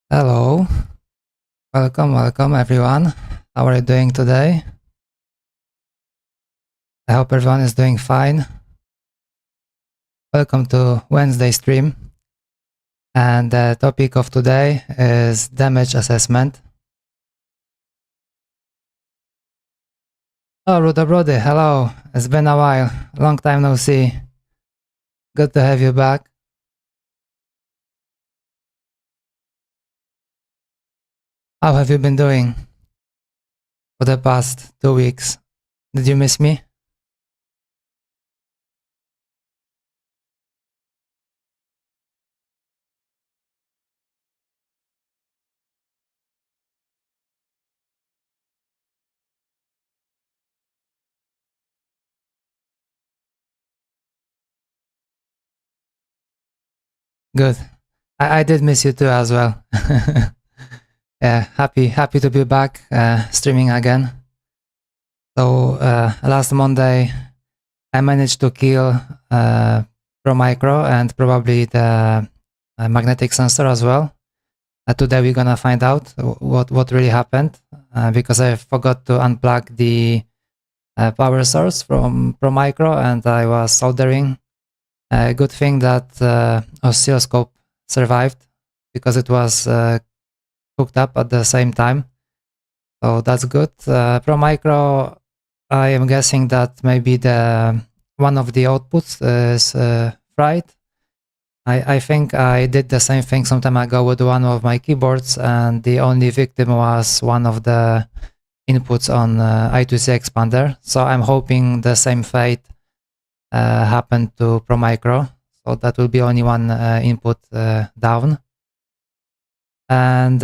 Hello, welcome everyone. How are you doing today? I hope everyone is doing fine. Welcome to Wednesday stream. And the topic of today is damage assessment. Oh, Ruda Brody, hello. It's been a while. Long time no see. Good to have you back. How have you been doing for the past 2 weeks? Did you miss me? Good. I did miss you too as well. Yeah, happy to be back streaming again. So last Monday I managed to kill ProMicro and probably the magnetic sensor as well. Today we're gonna find out what really happened because I forgot to unplug the power source from ProMicro and I was soldering. Good thing that oscilloscope survived because it was hooked up at the same time. So that's good. ProMicro, I am guessing that maybe the one of the outputs is fried. I think I did the same thing some time ago with one of my keyboards, and the only victim was one of the inputs on I2C expander. So I'm hoping the same fate happened to ProMicro. So that will be only one input down. And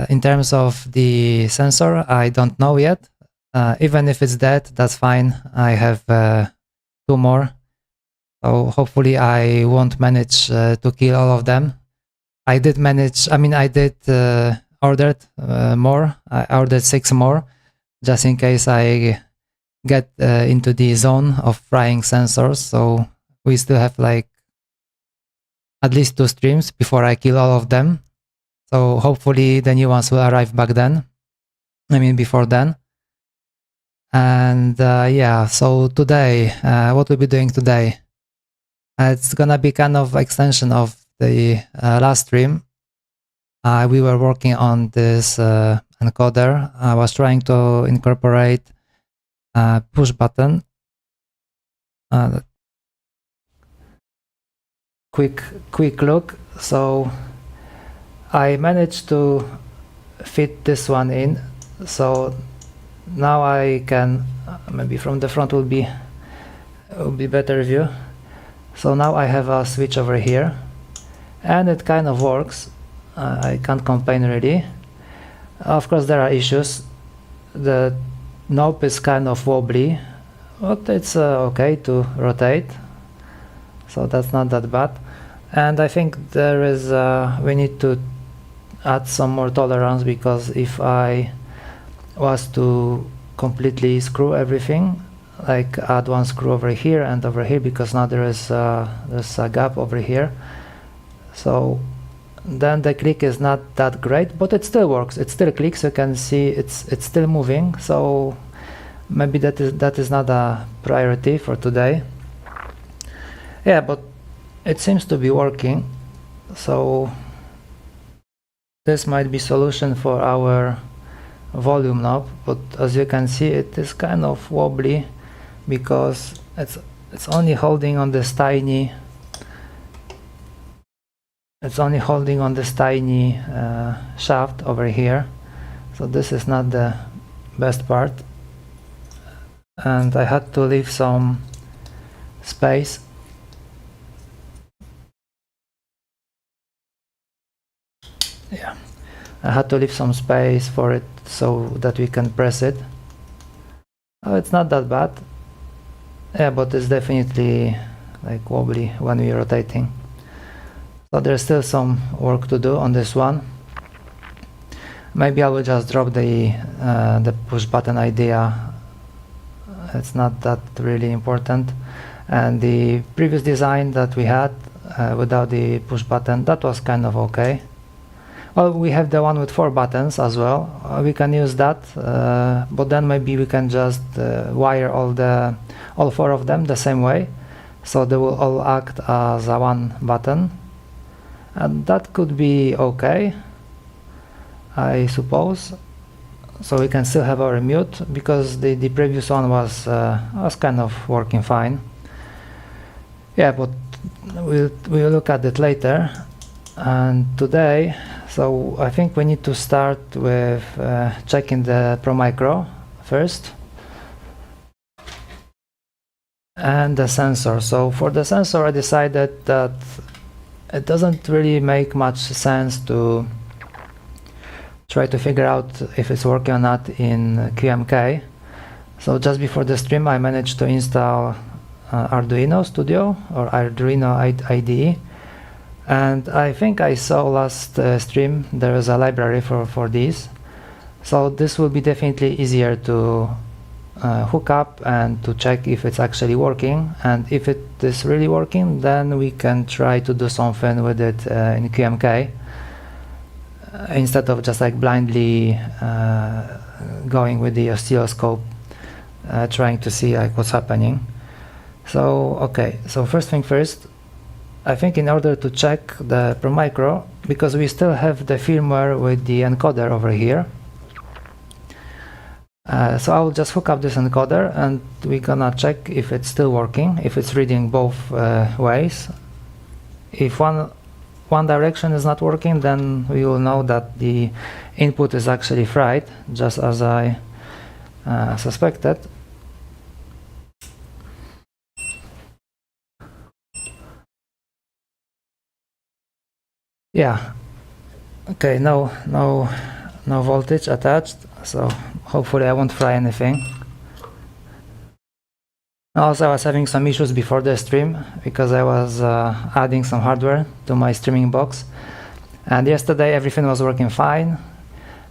in terms of the sensor, I don't know yet. Even if it's dead, that's fine. I have 2 more. So hopefully I won't manage to kill all of them. I did manage, I did ordered more. I ordered 6 more, just in case I get into the zone of frying sensors. So we still have like at least 2 streams before I kill all of them. So hopefully the new ones will arrive back then. Before then. And yeah, so today, what we'll be doing today, it's gonna be kind of extension of the last stream. We were working on this encoder. I was trying to incorporate a push button. Quick look. So I managed to fit this one in. So now I can, maybe from the front will be better view. So now I have a switch over here and it kind of works. I can't complain really. Of course there are issues. The knob is kind of wobbly, but it's okay to rotate, so that's not that bad. And I think there is we need to add some more tolerance, because if I was to completely screw everything, like add 1 screw over here and over here, because now there's a gap over here, so then the click is not that great, but it still works. It still clicks. You can see it's still moving. So maybe that is not a priority for today. Yeah, but it seems to be working. So this might be solution for our volume knob, but as you can see, it is kind of wobbly because it's only holding on this tiny. It's only holding on this tiny shaft over here, so this is not the best part, and I had to leave some space. Yeah, I had to leave some space for it so that we can press it. Oh, it's not that bad. Yeah, but it's definitely like wobbly when we're rotating. So there's still some work to do on this one. Maybe I will just drop the push button idea. It's not that really important. And the previous design that we had without the push button, that was kind of okay. Well, we have the one with 4 buttons as well. We can use that, but then maybe we can just wire all 4 of them the same way, so they will all act as a one button, and that could be okay, I suppose. So we can still have our mute, because the previous one was kind of working fine. Yeah, but we'll look at it later. And today, so I think we need to start with checking the ProMicro first, and the sensor. So for the sensor, I decided that it doesn't really make much sense to try to figure out if it's working or not in QMK. So just before the stream, I managed to install Arduino Studio, or Arduino IDE. And I think I saw last stream there is a library for these. So this will be definitely easier to hook up and to check if it's actually working. And if it is really working, then we can try to do something with it in QMK, instead of just like blindly going with the oscilloscope, trying to see like what's happening. So okay, so first thing first, I think in order to check the ProMicro, because we still have the firmware with the encoder over here, so I will just hook up this encoder and we're gonna check if it's still working, if it's reading both ways. If one direction is not working, then we will know that the input is actually fried, just as I suspected. Yeah, okay, no voltage attached, so hopefully I won't fry anything. Also, I was having some issues before the stream because I was adding some hardware to my streaming box, and yesterday everything was working fine,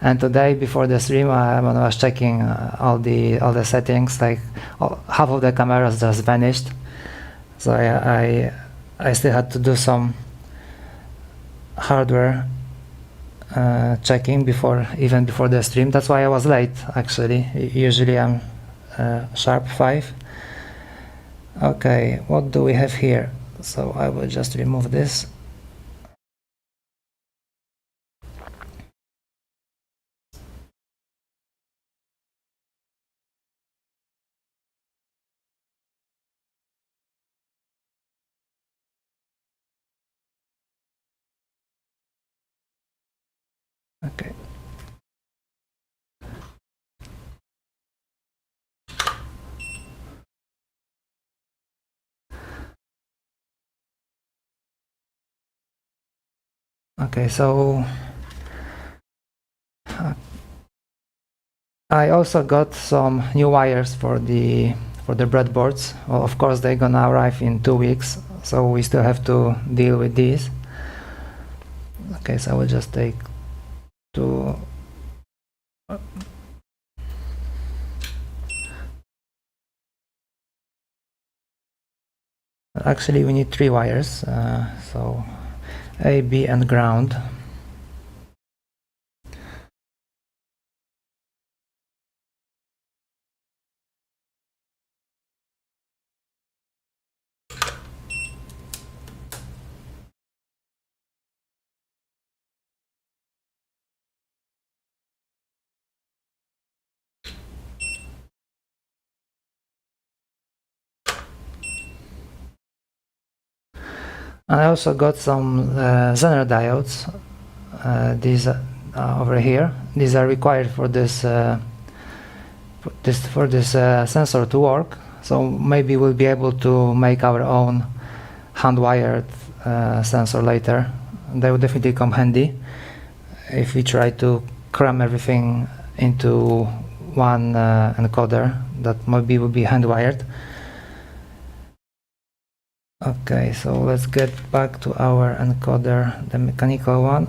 and today before the stream when I was checking all the settings, like half of the cameras just vanished, so I still had to do some hardware checking even before the stream. That's why I was late, actually. Usually I'm sharp 5. Okay, what do we have here? So I will just remove this. Okay. Okay, so I also got some new wires for the breadboards. Well, of course they're gonna arrive in 2 weeks, so we still have to deal with these. Okay, so I will just take 2. Actually we need 3 wires, so A, B and ground. And I also got some Zener diodes. These over here. These are required for this sensor to work. So maybe we'll be able to make our own hand-wired sensor later. They will definitely come handy if we try to cram everything into one encoder that maybe will be hand-wired. Okay, so let's get back to our encoder, the mechanical one.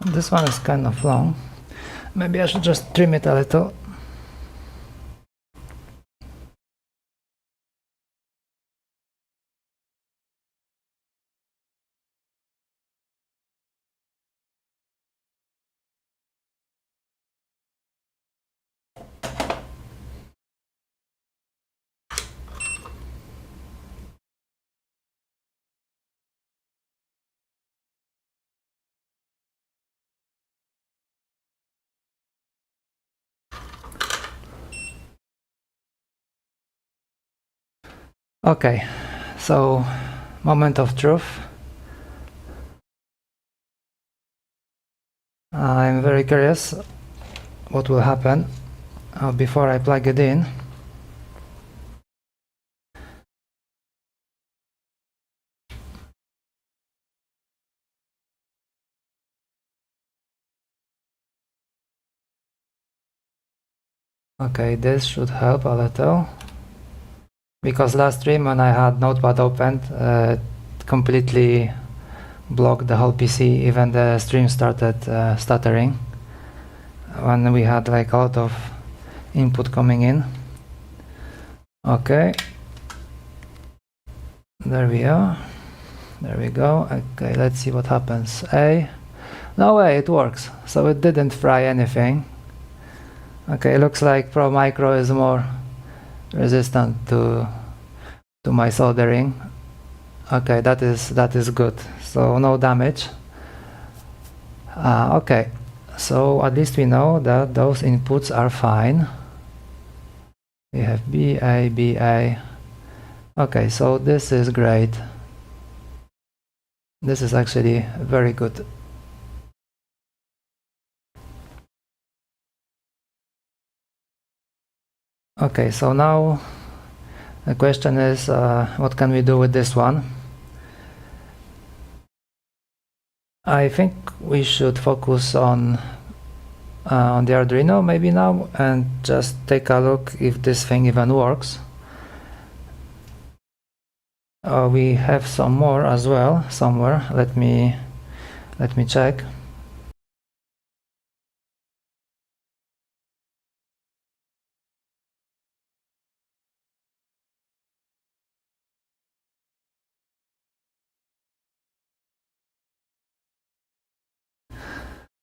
This one is kind of long. Maybe I should just trim it a little. Okay, so moment of truth. I'm very curious what will happen before I plug it in. Okay, this should help a little, because last stream when I had Notepad opened, completely blocked the whole PC. Even the stream started stuttering when we had like a lot of input coming in. Okay, there we are. There we go. Okay, let's see what happens. No way, it works. So it didn't fry anything. Okay, looks like ProMicro is more resistant to my soldering. Okay, that is good. So no damage. Okay, so at least we know that those inputs are fine. We have BA, BA. Okay, so this is great. This is actually very good. Okay, so now the question is, what can we do with this one? I think we should focus on the Arduino maybe now and just take a look if this thing even works. We have some more as well somewhere. Let me check.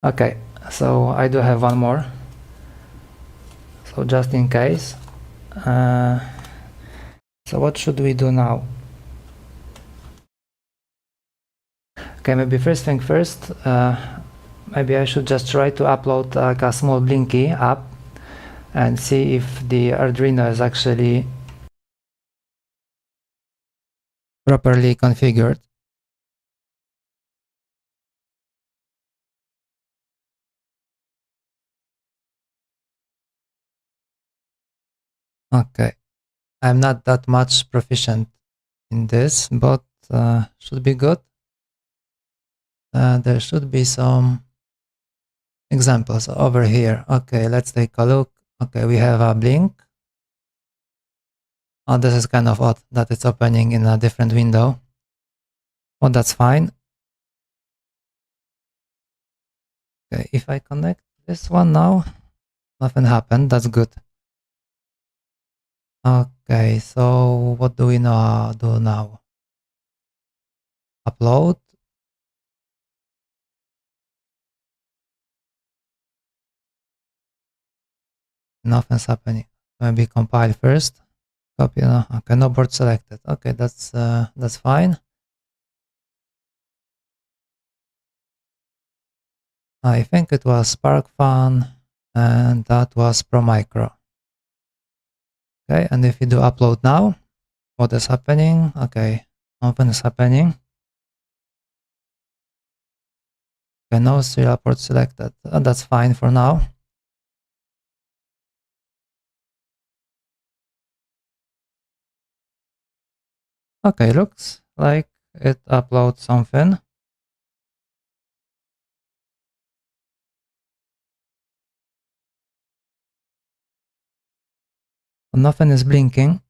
Okay, so I do have one more, so just in case. So what should we do now? Okay, maybe first thing first, maybe I should just try to upload like a small Blinky app and see if the Arduino is actually properly configured. Okay, I'm not that much proficient in this, but should be good. There should be some examples over here. Okay, let's take a look. Okay, we have a blink. Oh, this is kind of odd that it's opening in a different window. Oh, that's fine. Okay, if I connect this one now, nothing happened. That's good. Okay, so what do we do now? Upload. Nothing's happening. Maybe compile first. Copy. Okay, no board selected. Okay, that's fine. I think it was SparkFun and that was ProMicro. Okay, and if you do upload now, what is happening? Okay, nothing is happening. Okay, no serial port selected. That's fine for now. Okay, looks like it uploads something. Nothing is blinking.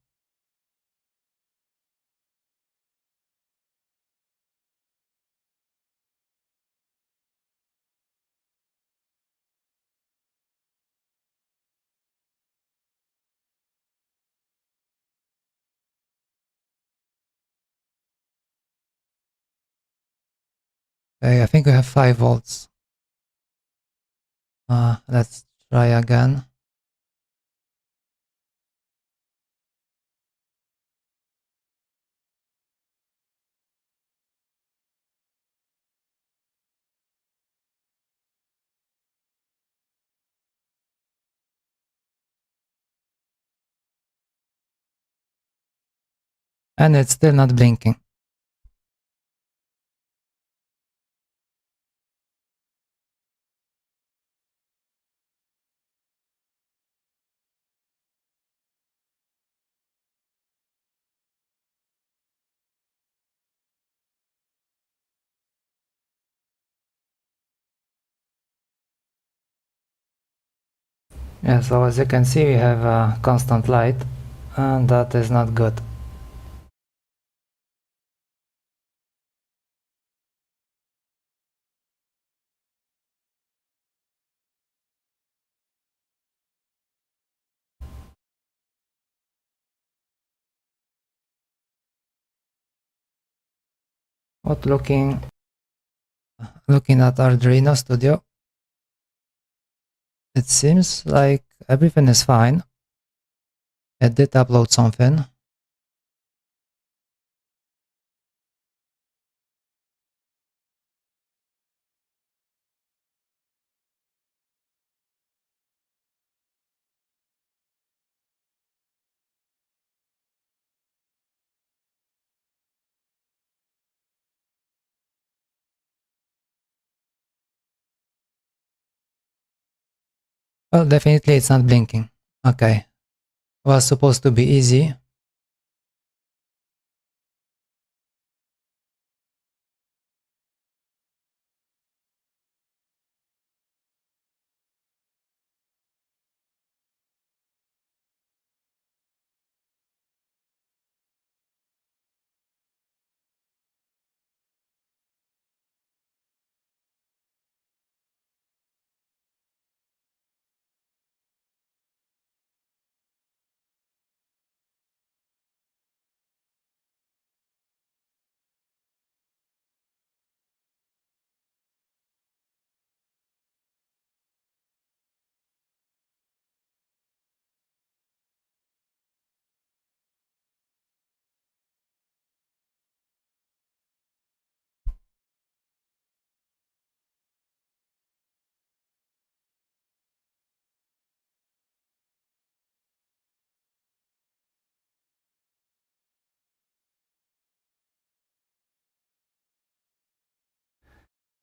Okay, I think we have 5 volts. Let's try again. And it's still not blinking. Yeah, so as you can see, we have a constant light, and that is not good. But looking at Arduino Studio, it seems like everything is fine. It did upload something. Well, definitely it's not blinking. Okay. Was supposed to be easy.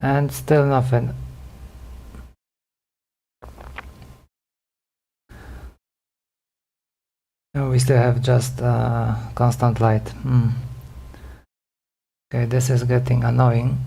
And still nothing. We still have just constant light. Okay, this is getting annoying.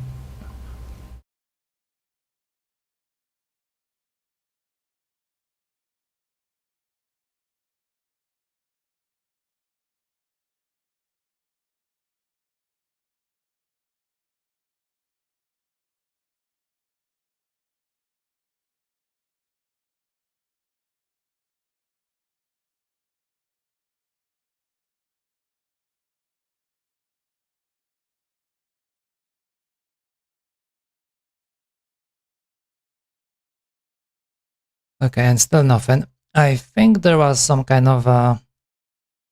Okay, and still nothing. I think there was some kind of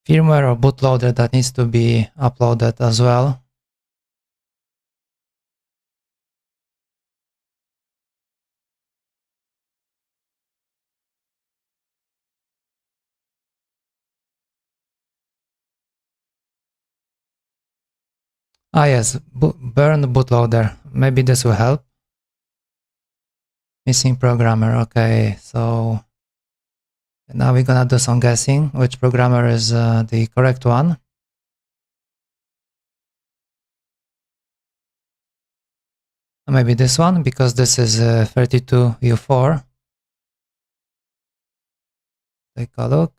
firmware or bootloader that needs to be uploaded as well. Yes, burn bootloader. Maybe this will help. Missing programmer. Okay, so now we're gonna do some guessing which programmer is the correct one. Maybe this one, because this is 32U4. Take a look.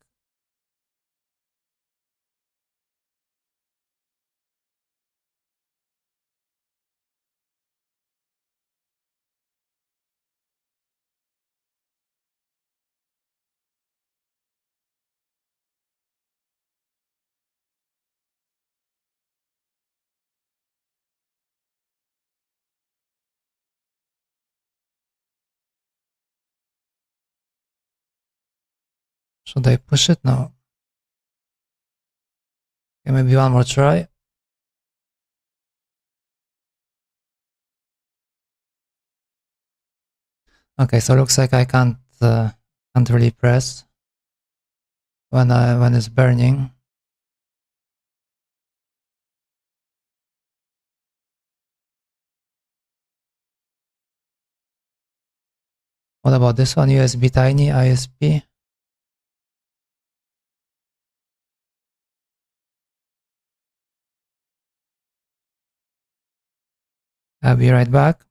Should I push it? No. Okay, maybe one more try. Okay, so looks like I can't really press when it's burning. What about this one? USB Tiny ISP. I'll be right back.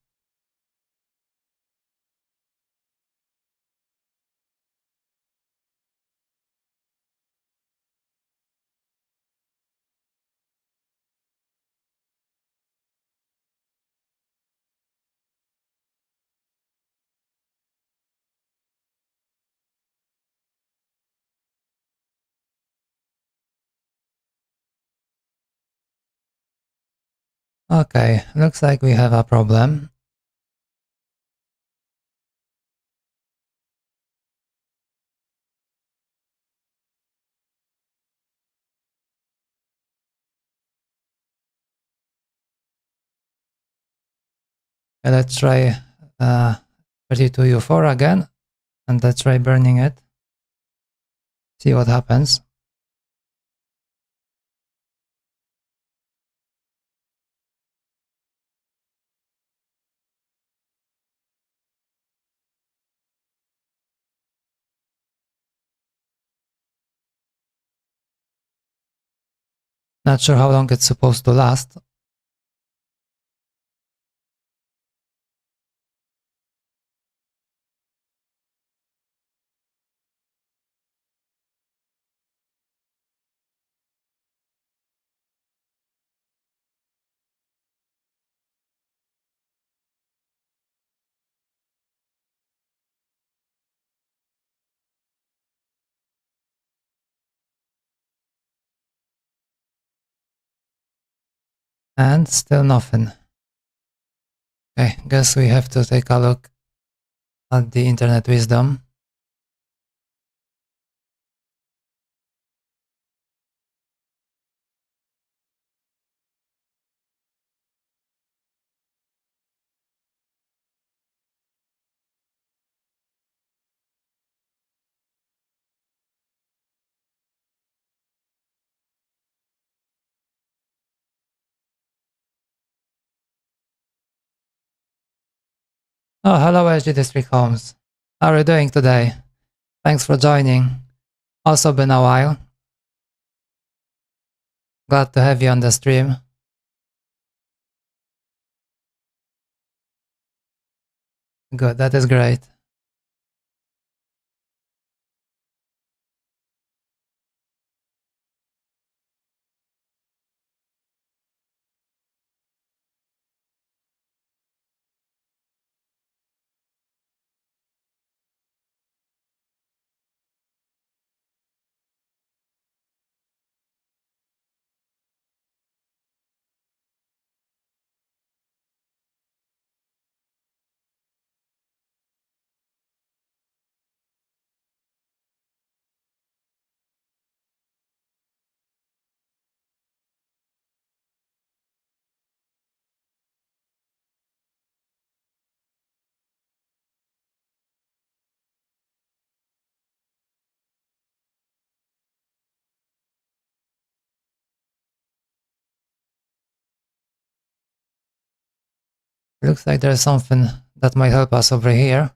Okay, looks like we have a problem. Let's try 32U4 again, and let's try burning it. See what happens. Not sure how long it's supposed to last. And still nothing. Okay, guess we have to take a look at the internet wisdom. Oh, hello SG District Homes. How are you doing today? Thanks for joining. Also been a while. Glad to have you on the stream. Good, that is great. Looks like there's something that might help us over here.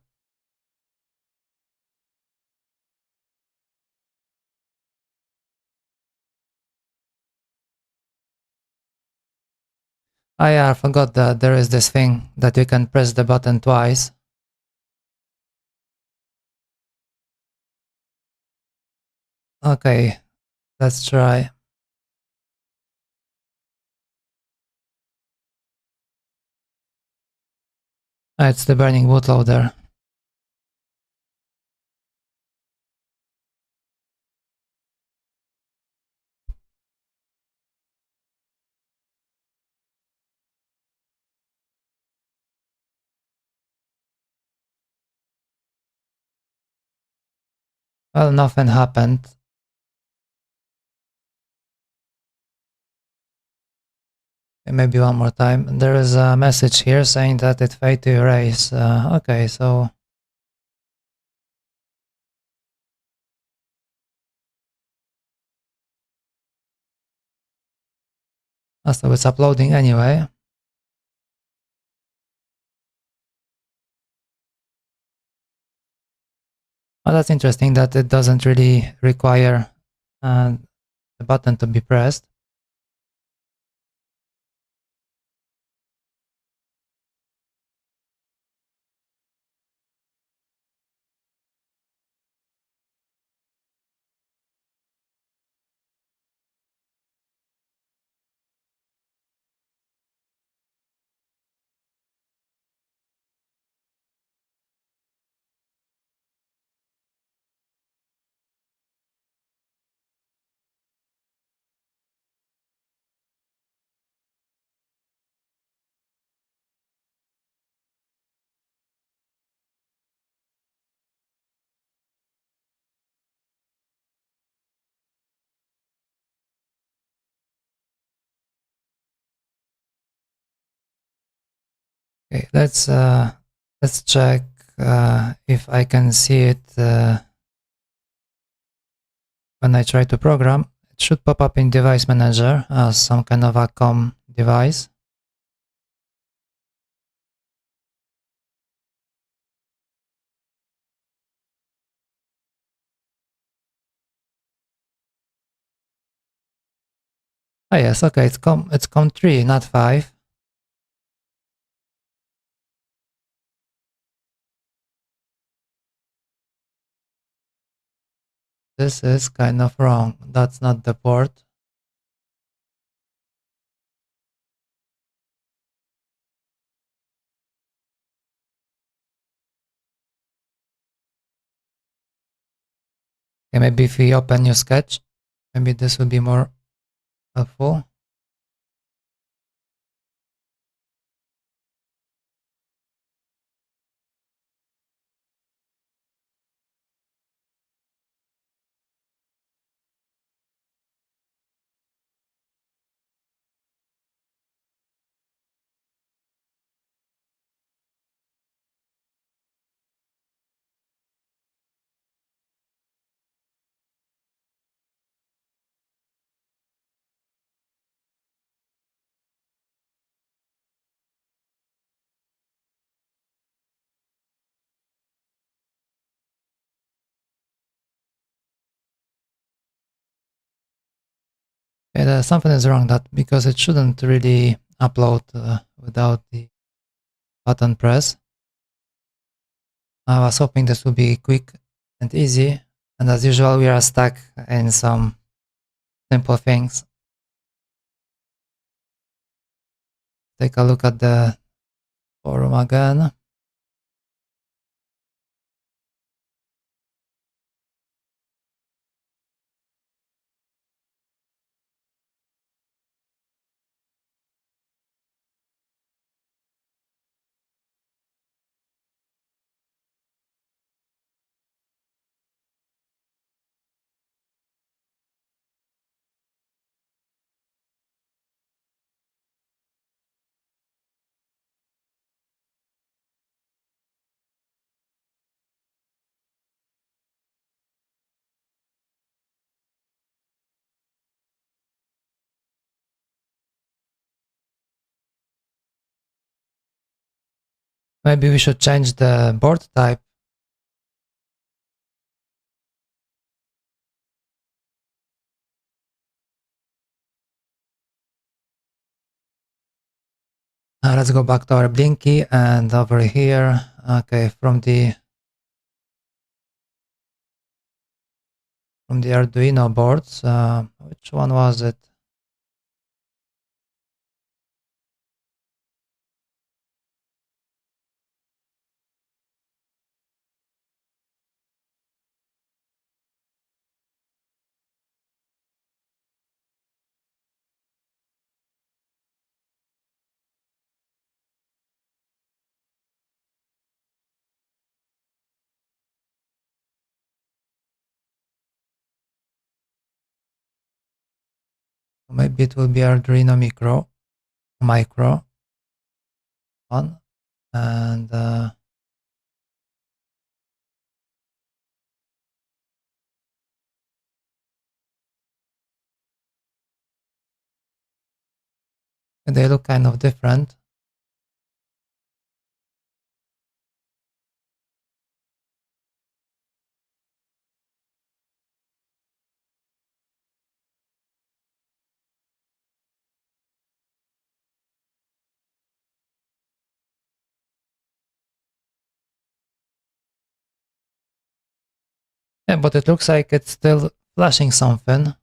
Oh yeah, I forgot that there is this thing that you can press the button twice. Okay, let's try. Oh, it's the burning bootloader. Well, nothing happened. Maybe one more time. There is a message here saying that it failed to erase. Okay, so it's uploading anyway. Well, that's interesting that it doesn't really require the button to be pressed. Okay, let's check if I can see it when I try to program. It should pop up in Device Manager as some kind of a COM device. Oh yes, okay, it's COM3, not 5. This is kind of wrong. That's not the port. Okay, maybe if we open new sketch, maybe this will be more helpful. Okay, something is wrong that because it shouldn't really upload without the button press. I was hoping this would be quick and easy, and as usual we are stuck in some simple things. Take a look at the forum again. Maybe we should change the board type. Let's go back to our Blinky and over here. Okay, from the Arduino boards. Which one was it? Maybe it will be Arduino micro one, and they look kind of different. Yeah, but it looks like it's still flashing something.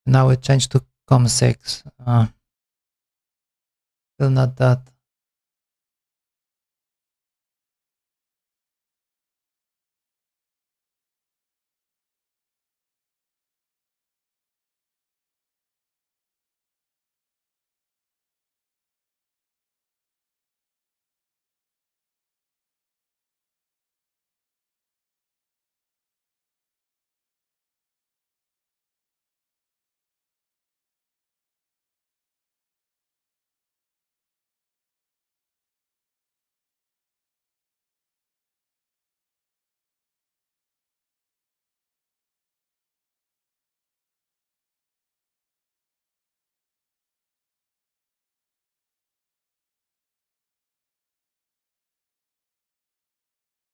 Now it changed to COM6. Still not that.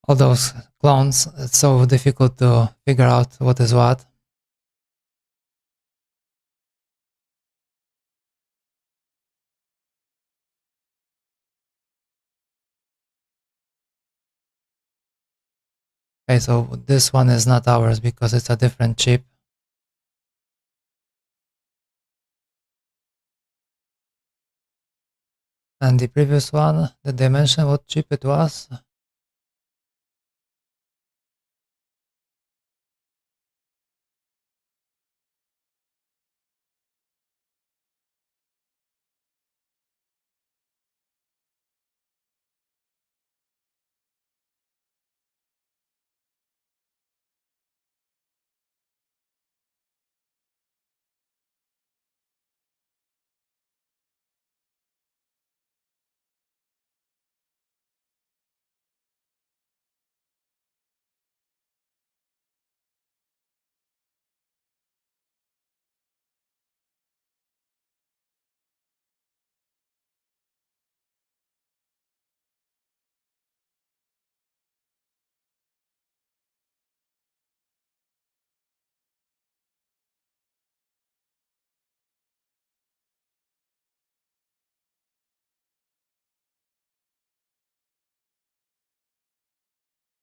All those clones, it's so difficult to figure out what is what. Okay, so this one is not ours because it's a different chip. And the previous one, did they mention what chip it was?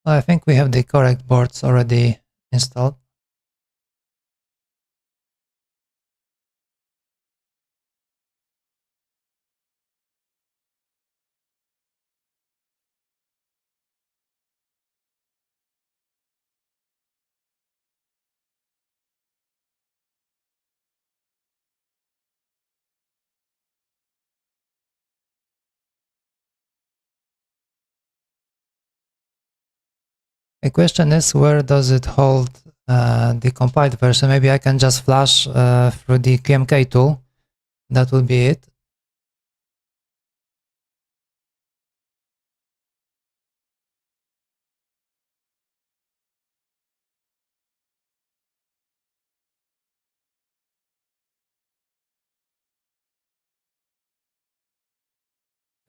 Well, I think we have the correct boards already installed. The question is, where does it hold the compiled version? Maybe I can just flash through the QMK tool. That will be it.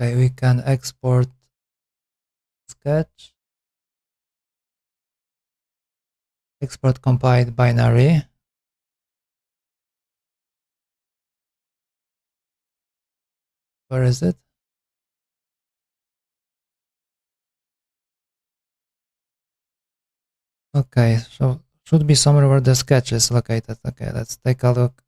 Okay, we can export sketch, export compiled binary. Where is it? Okay, so should be somewhere where the sketch is located. Okay, let's take a look.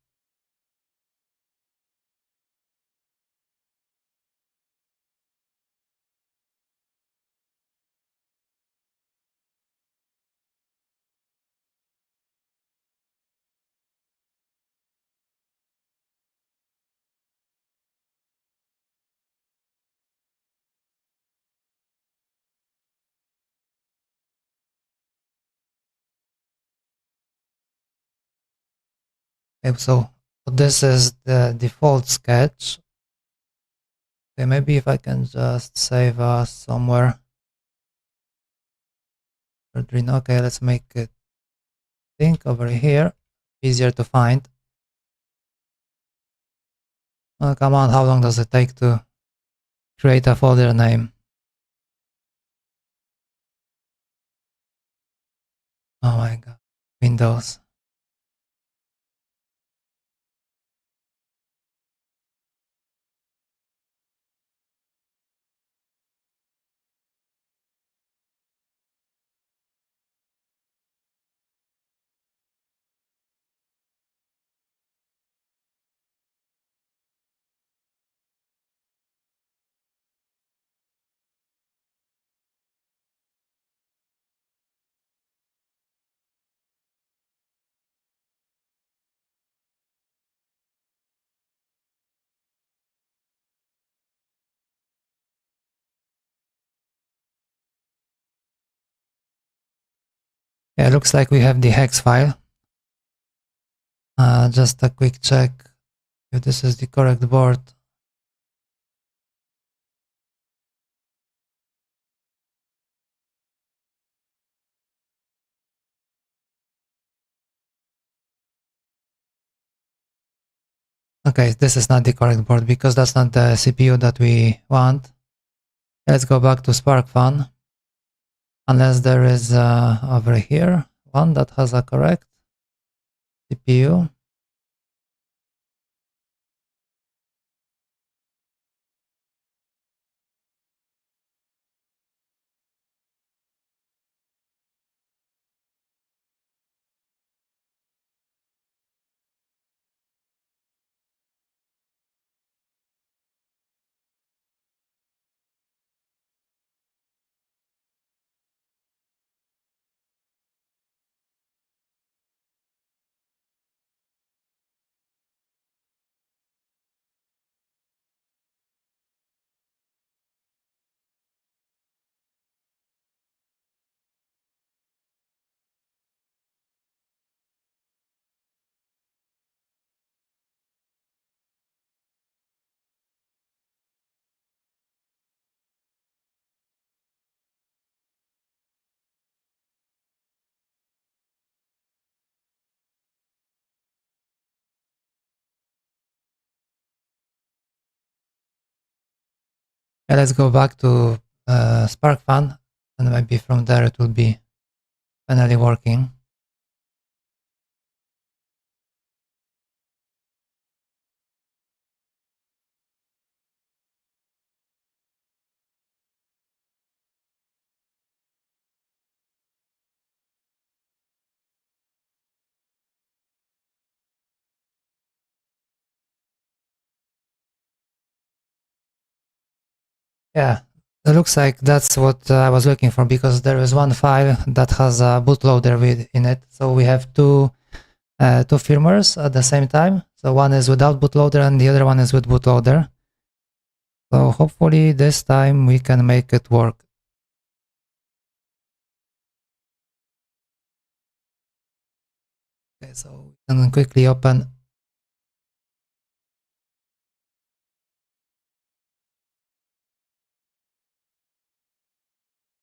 Okay, so this is the default sketch. Okay, maybe if I can just save us somewhere. Okay, let's make it think over here. Easier to find. Oh, come on, how long does it take to create a folder name? Oh my god, Windows. Yeah, it looks like we have the hex file. Just a quick check if this is the correct board. Okay, this is not the correct board because that's not the CPU that we want. Let's go back to SparkFun. Unless there is over here one that has a correct CPU. Let's go back to SparkFun, and maybe from there it will be finally working. Yeah, it looks like that's what I was looking for, because there is one file that has a bootloader in it. So we have two firmwares at the same time. So one is without bootloader and the other one is with bootloader. So hopefully this time we can make it work. Okay, so we can quickly open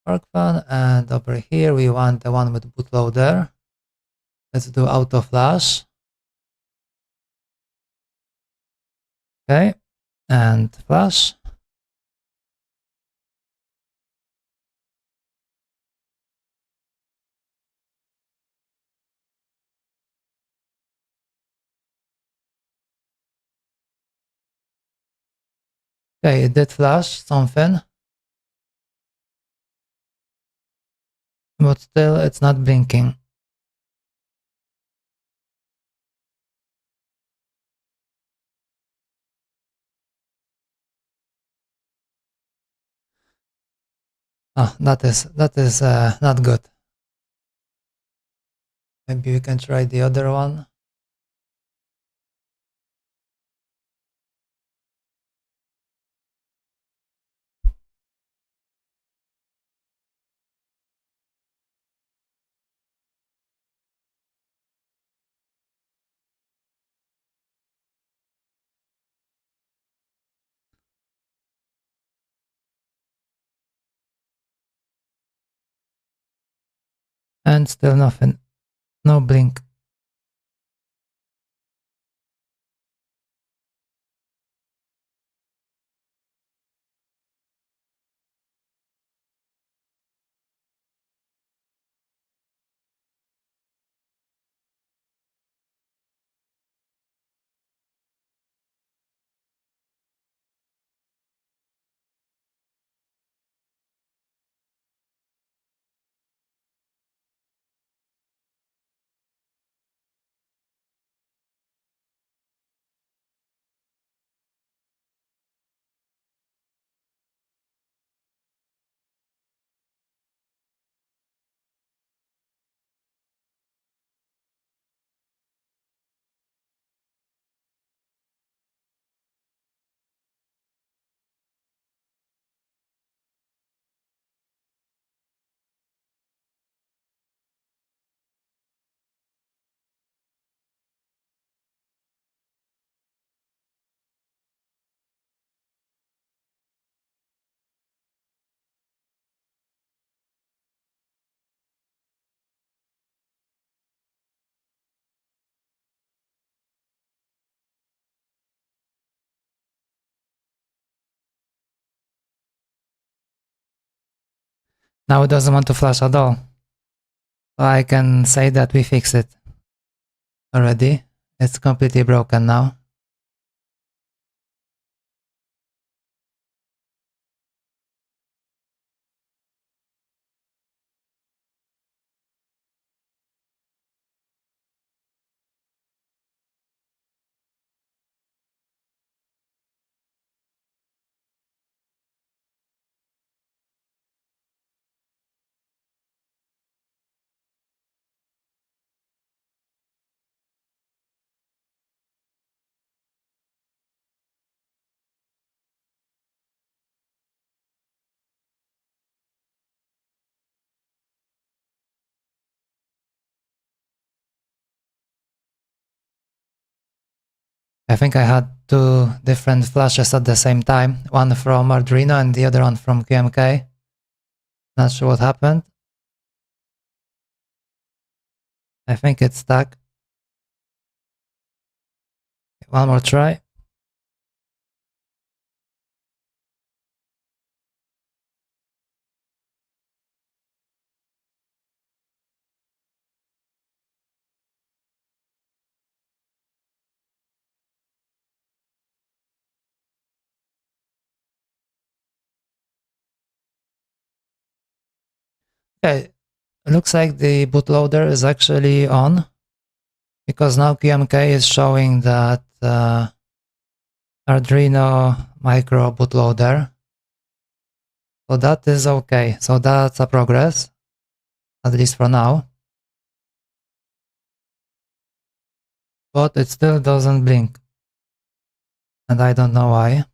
SparkFun, and over here we want the one with bootloader. Let's do auto flash. Okay, and flash. Okay, it did flash something, but still it's not blinking. Oh, that is not good. Maybe we can try the other one. And still nothing. No blink. Now it doesn't want to flash at all. So I can say that we fixed it already. It's completely broken now. I think I had two different flashes at the same time, one from Arduino and the other one from QMK. Not sure what happened. I think it's stuck. One more try. Okay, it looks like the bootloader is actually on, because now QMK is showing that Arduino micro bootloader. So that is okay. So that's a progress, at least for now. But it still doesn't blink. And I don't know why.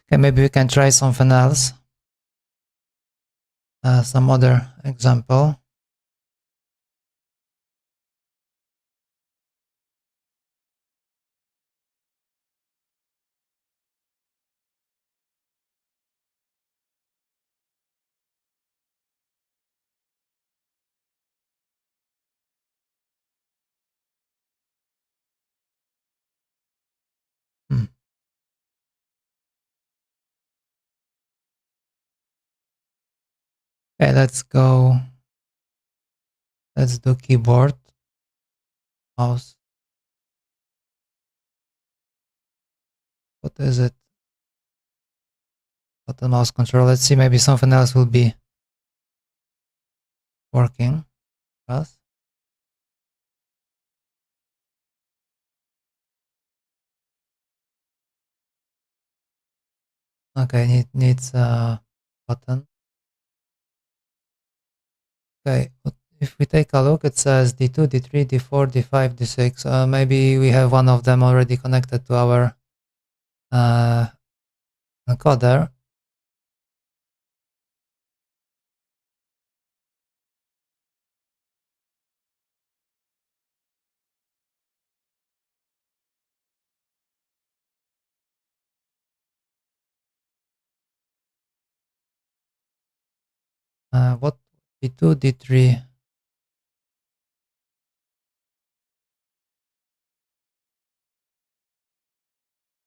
Okay, maybe we can try something else. Some other example. Hmm. Okay, let's go. Let's do keyboard, mouse. What is it? Button, mouse control. Let's see, maybe something else will be working for us. Okay, needs a button. Okay, if we take a look, it says D2, D3, D4, D5, D6. Maybe we have one of them already connected to our encoder. What D2, D3?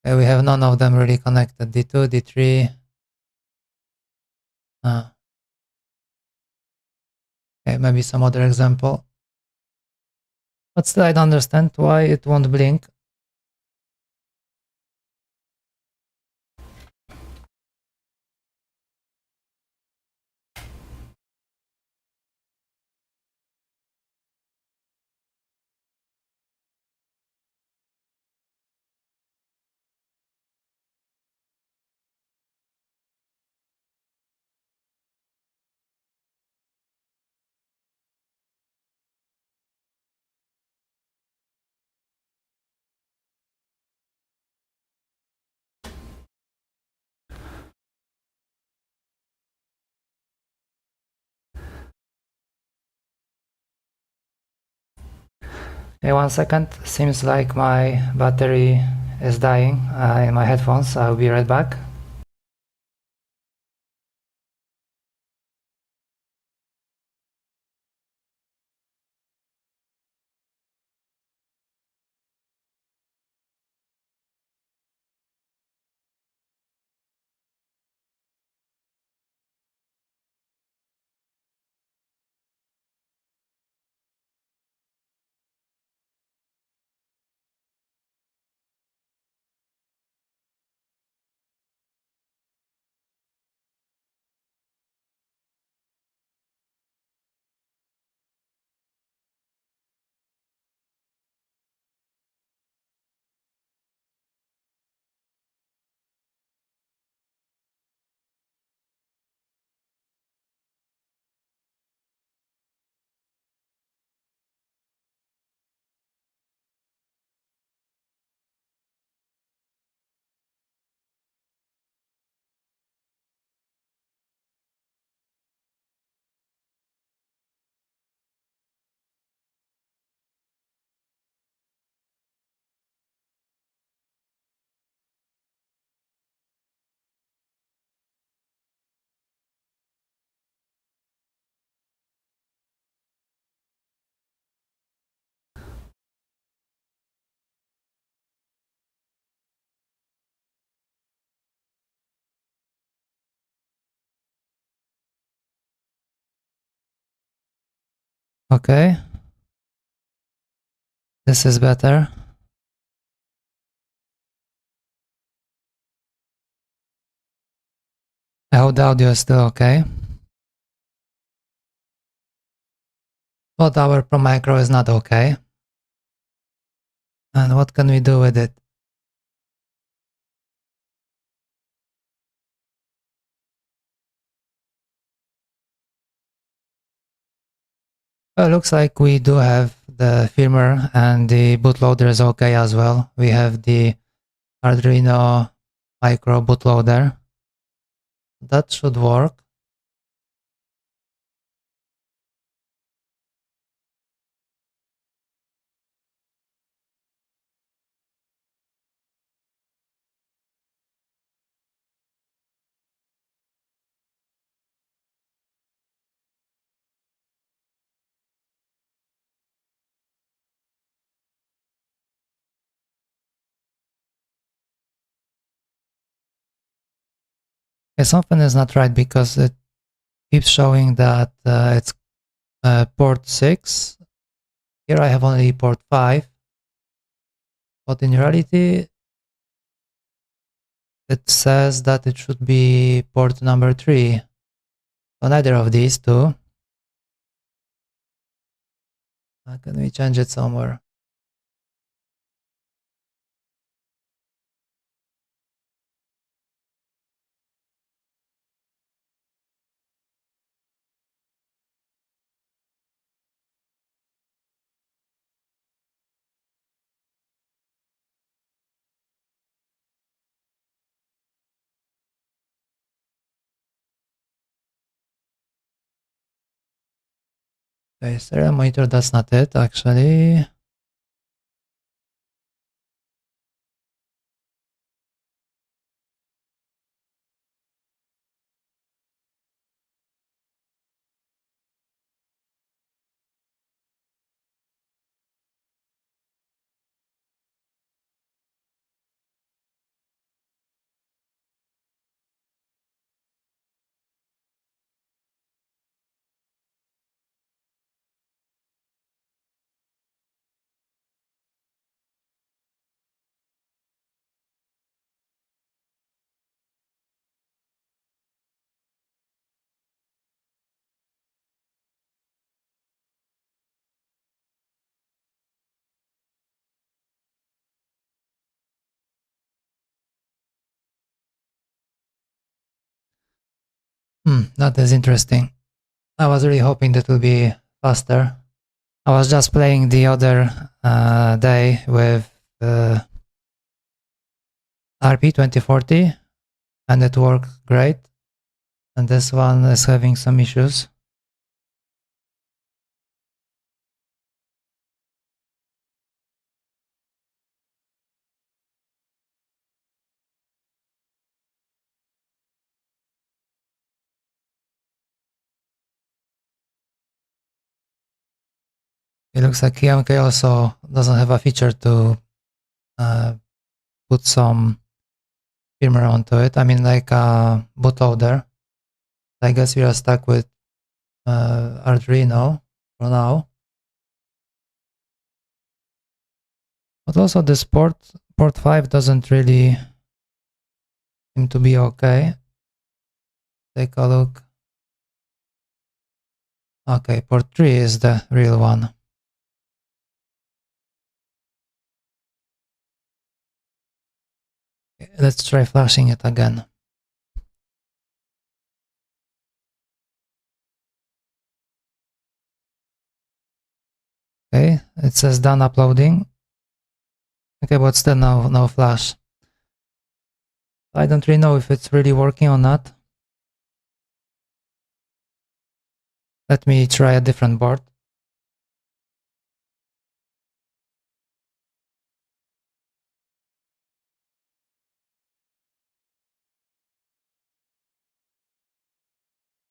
Okay, we have none of them really connected. D2, D3. Okay, maybe some other example. But still, I don't understand why it won't blink. Okay, 1 second. Seems like my battery is dying in my headphones. I'll be right back. Okay. This is better. I hope the audio is still okay. But our ProMicro is not okay. And what can we do with it? Well, looks like we do have the firmware and the bootloader is okay as well. We have the Arduino micro bootloader. That should work. Okay, something is not right because it keeps showing that it's port 6. Here I have only port 5. But in reality, it says that it should be port number 3. So neither of these two. Can we change it somewhere? Okay, serial monitor, that's not it actually. That is interesting. I was really hoping that will be faster. I was just playing the other day with RP 2040 and it worked great. And this one is having some issues. It looks like KMK also doesn't have a feature to put some firmware onto it. I mean, like a bootloader. I guess we are stuck with Arduino for now. But also this port 5 doesn't really seem to be okay. Take a look. Okay, port 3 is the real one. Let's try flashing it again. Okay, it says done uploading. Okay, but still no flash. I don't really know if it's really working or not. Let me try a different board.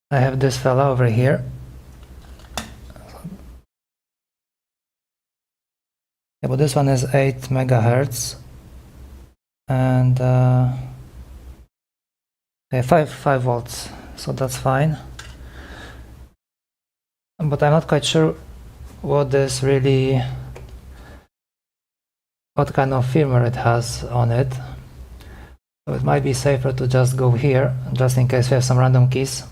I have this fella over here. Yeah, but this one is 8 megahertz and okay, 5 volts, so that's fine. But I'm not quite sure what kind of firmware it has on it. So it might be safer to just go here, just in case we have some random keys.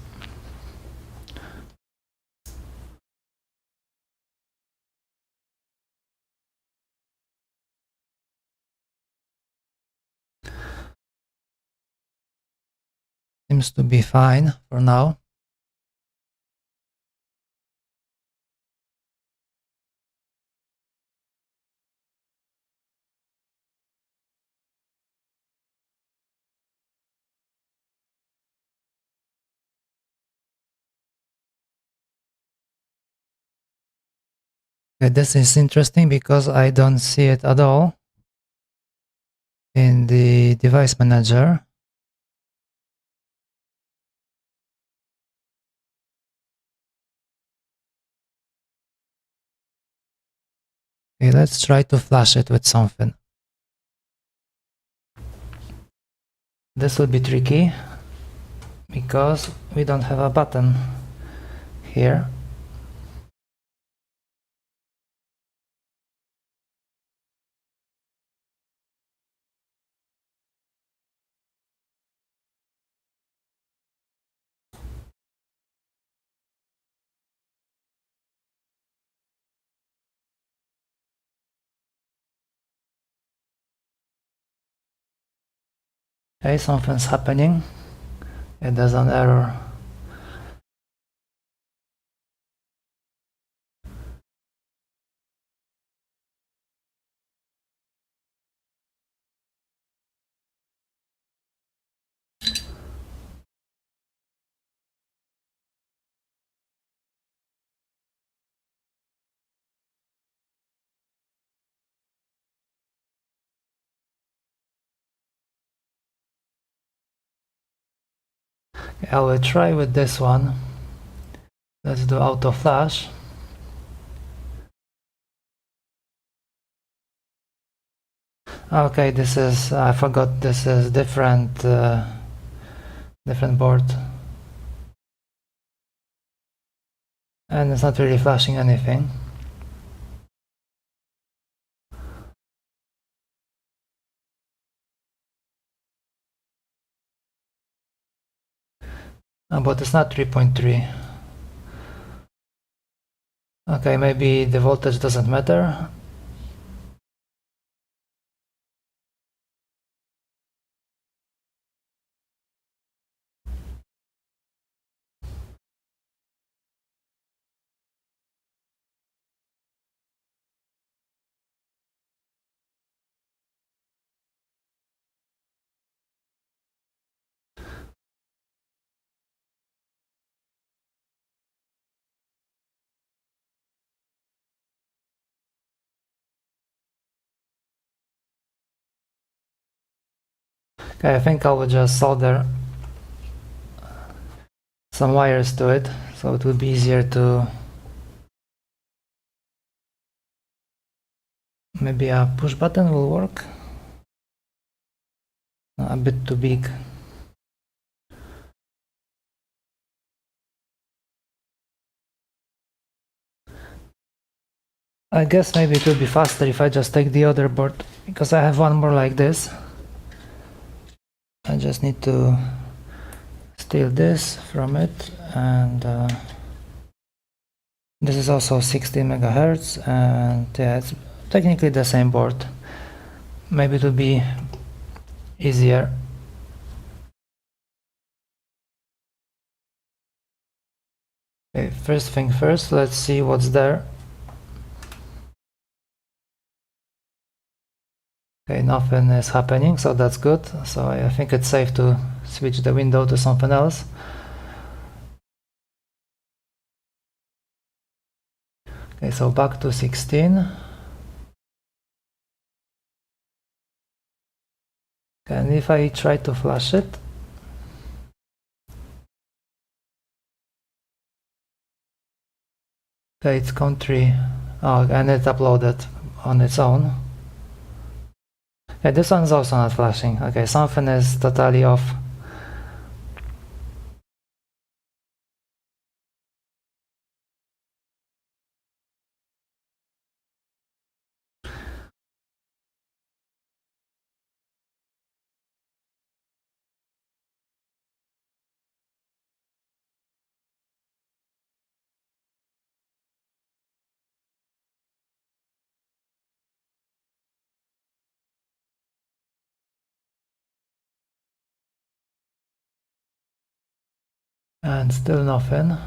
Seems to be fine for now. Okay, this is interesting because I don't see it at all in the device manager. Okay, let's try to flash it with something. This would be tricky because we don't have a button here. Okay, something's happening. There's an error. I will try with this one. Let's do auto flash. Okay, this is, I forgot, this is different board, and it's not really flashing anything. But it's not 3.3. Okay, maybe the voltage doesn't matter. Okay, I think I will just solder some wires to it, so it will be easier to... Maybe a push button will work? A bit too big. I guess maybe it will be faster if I just take the other board, because I have one more like this. I just need to steal this from it, and this is also 16 megahertz, and yeah, it's technically the same board. Maybe it will be easier. Okay, first thing first, let's see what's there. Okay, nothing is happening, so that's good. So I think it's safe to switch the window to something else. Okay, so back to 16. And if I try to flash it, okay, it's country. Oh, and it uploaded on its own. Okay, this one's also not flashing. Okay, something is totally off. And still nothing.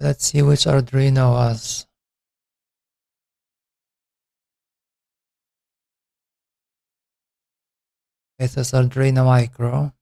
Let's see which Arduino was. It is Arduino Micro.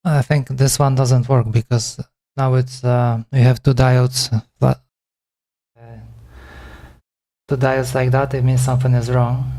I think this one doesn't work because now it's we have two diodes. Two diodes like that, it means something is wrong.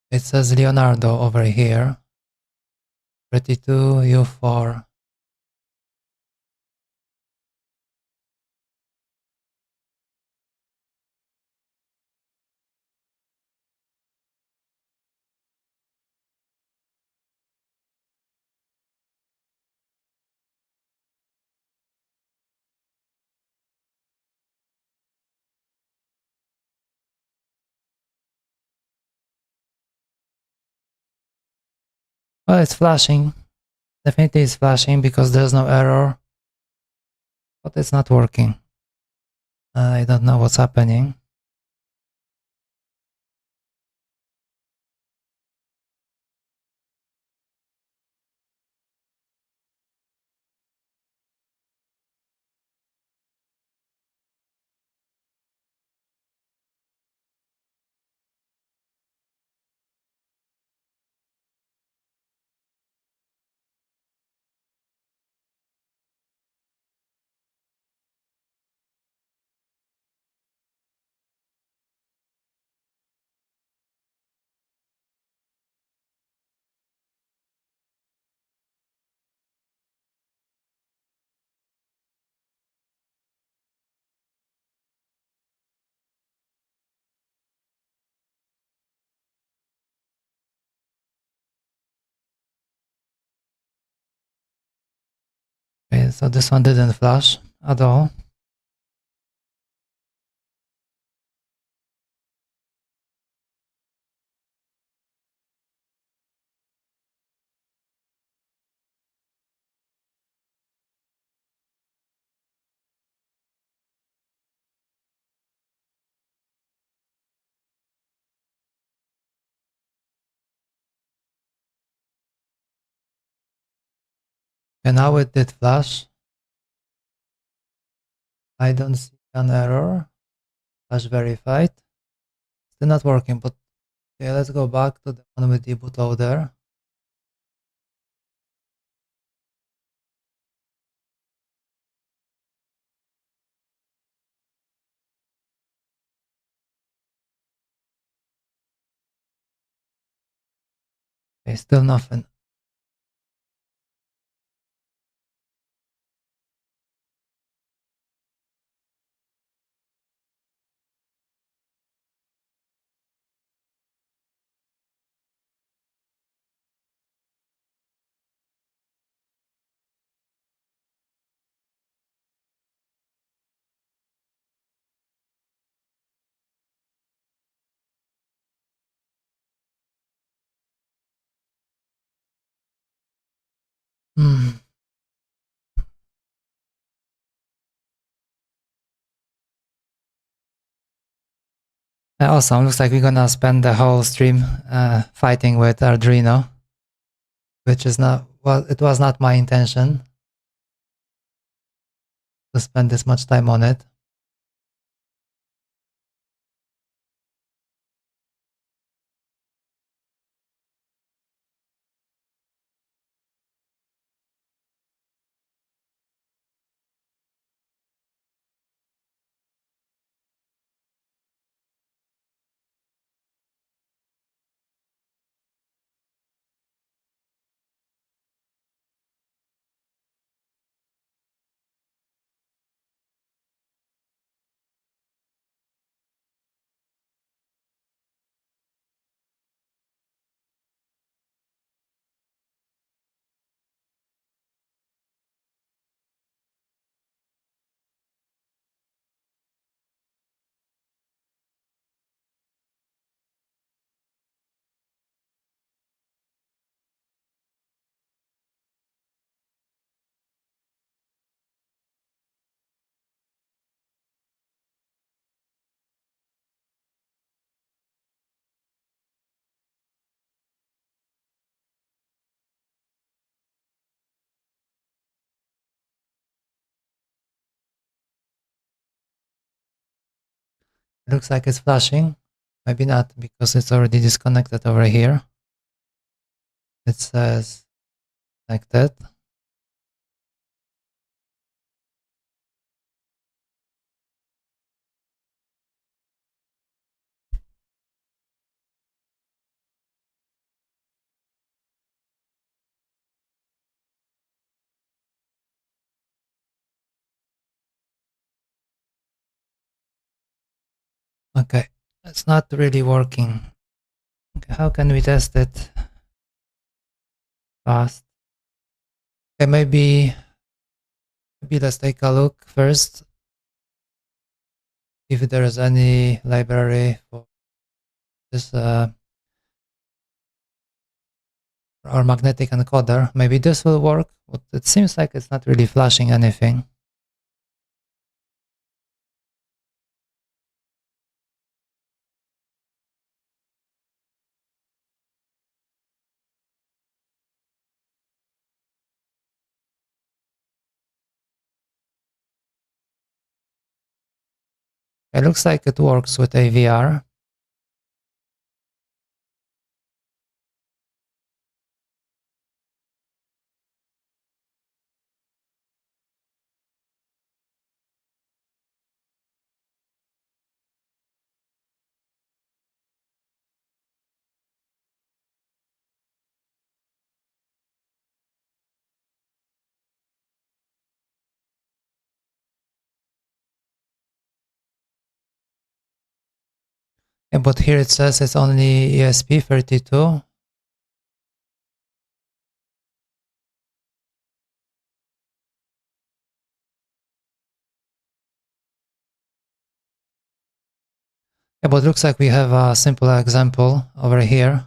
It says Leonardo over here. 32 U4. Well, it's flashing. Definitely it's flashing because there's no error, but it's not working. I don't know what's happening. Okay, so this one didn't flash at all. And now it did flash. I don't see an error. Flash verified. Still not working, but okay, let's go back to the one with the bootloader. Okay, still nothing. Hmm. Awesome. Looks like we're gonna spend the whole stream fighting with Arduino, which is not, well, it was not my intention to spend this much time on it. It looks like it's flashing. Maybe not, because it's already disconnected over here. It says like that. Okay, it's not really working. Okay, how can we test it fast? Okay, maybe let's take a look first if there is any library for this or magnetic encoder. Maybe this will work, but it seems like it's not really flashing anything. It looks like it works with AVR. Yeah, but here it says it's only ESP32. Yeah, but looks like we have a simple example over here.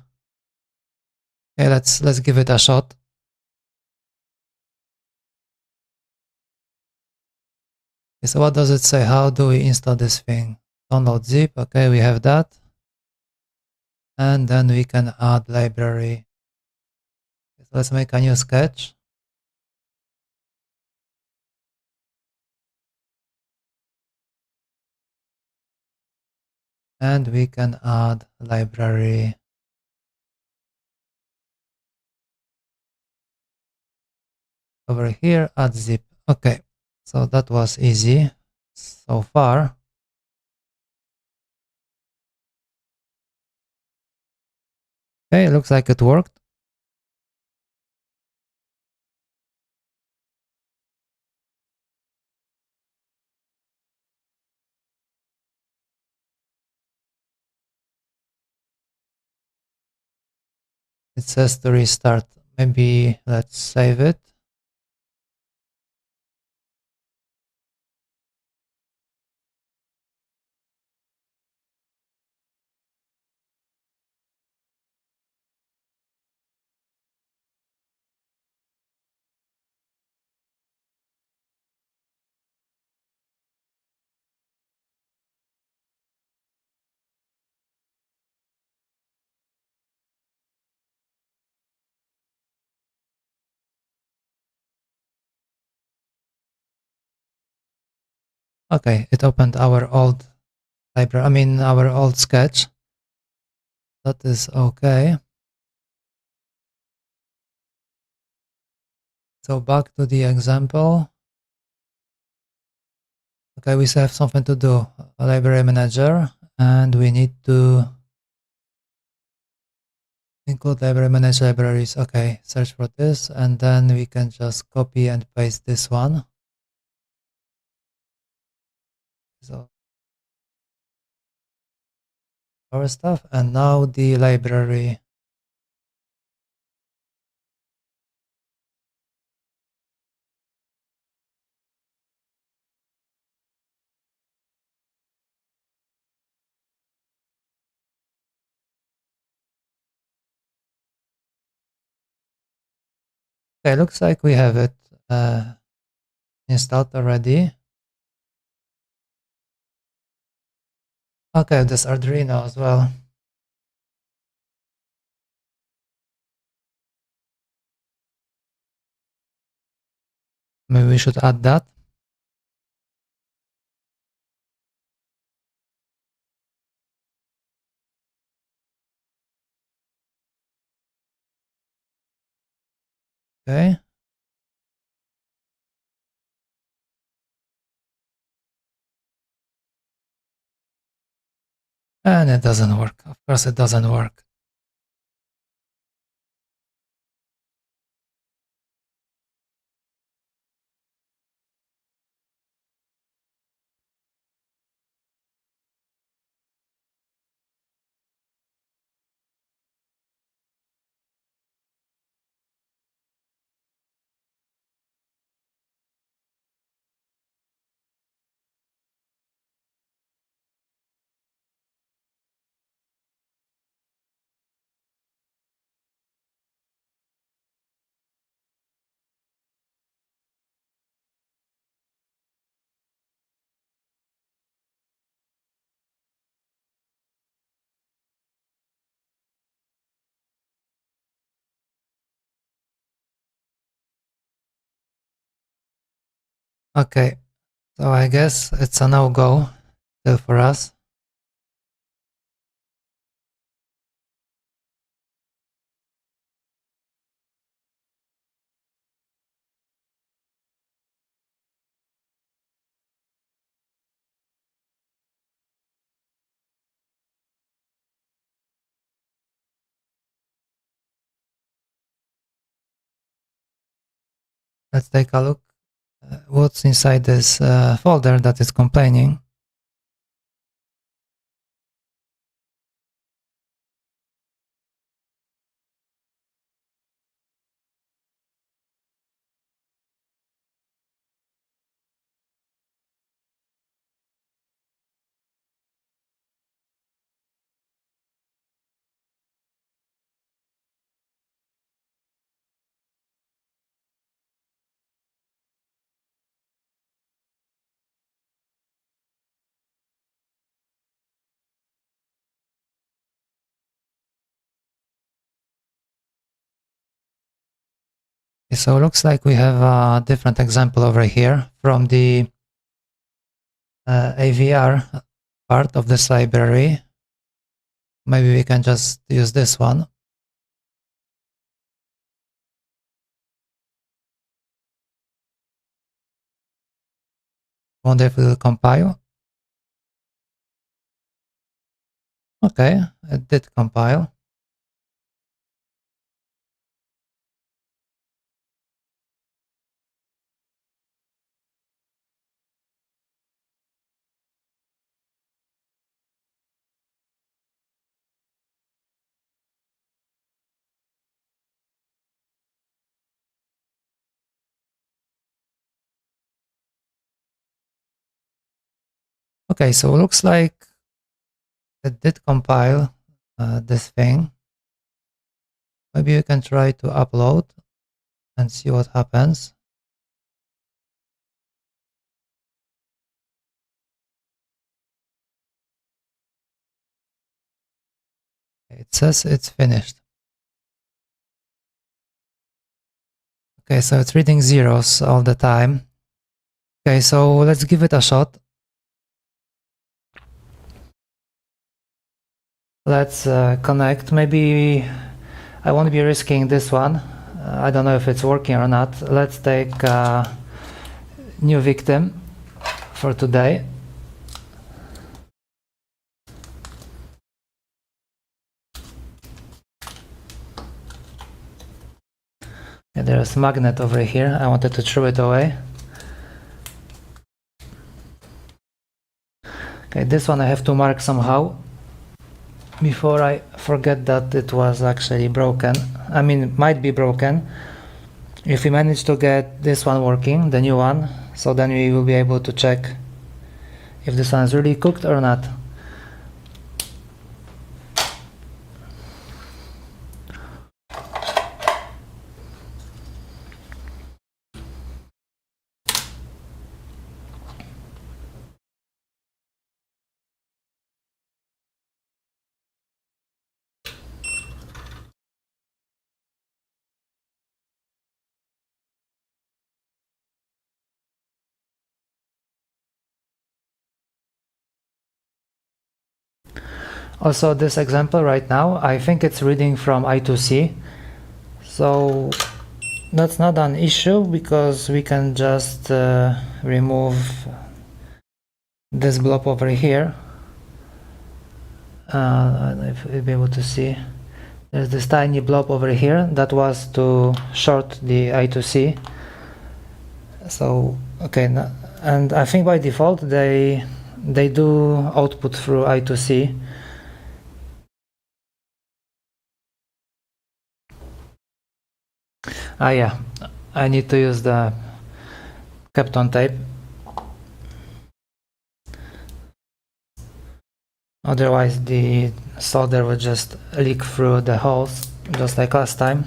Okay, let's give it a shot. Okay, so what does it say? How do we install this thing? Download zip. Okay, we have that. And then we can add library. So let's make a new sketch. And we can add library. Over here, add zip. Okay, so that was easy so far. Okay, it looks like it worked. It says to restart. Maybe let's save it. Okay, it opened our old library, I mean our old sketch. That is okay. So back to the example. Okay, we still have something to do. A library manager, and we need to include library manage libraries. Okay, search for this, and then we can just copy and paste this one. So our stuff, and now the library. Okay, looks like we have it installed already. Okay, this Arduino as well. Maybe we should add that. Okay. And it doesn't work. Of course it doesn't work. Okay, so I guess it's a no-go still for us. Let's take a look what's inside this folder that is complaining. So it looks like we have a different example over here from the AVR part of this library. Maybe we can just use this one. Wonder if it will compile. Okay, it did compile. Okay, so it looks like it did compile this thing. Maybe you can try to upload and see what happens. It says it's finished. Okay, so it's reading zeros all the time. Okay, so let's give it a shot. Let's connect. Maybe I won't be risking this one. I don't know if it's working or not. Let's take a new victim for today. And there's a magnet over here. I wanted to throw it away. Okay, this one I have to mark somehow before I forget that it was actually broken. I mean, it might be broken. If we manage to get this one working, the new one, so then we will be able to check if this one is really cooked or not. Also, this example right now, I think it's reading from I2C. So that's not an issue because we can just remove this blob over here. If you'll be able to see, there's this tiny blob over here that was to short the I2C. So okay, and I think by default they do output through I2C. Yeah, I need to use the Kapton tape. Otherwise the solder would just leak through the holes, just like last time.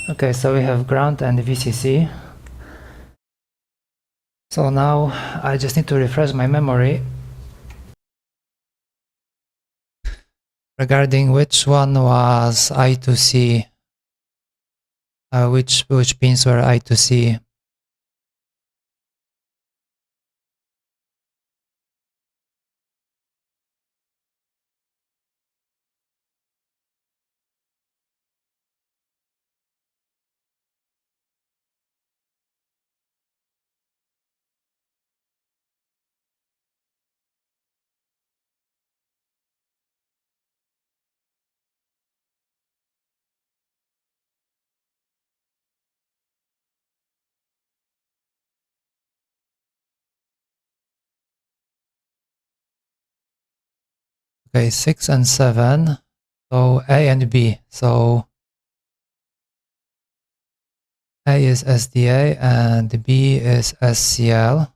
Okay, so we have ground and VCC. So now I just need to refresh my memory regarding which one was I2C, which pins were I2C. Okay, 6 and 7. So A and B. So A is SDA and B is SCL.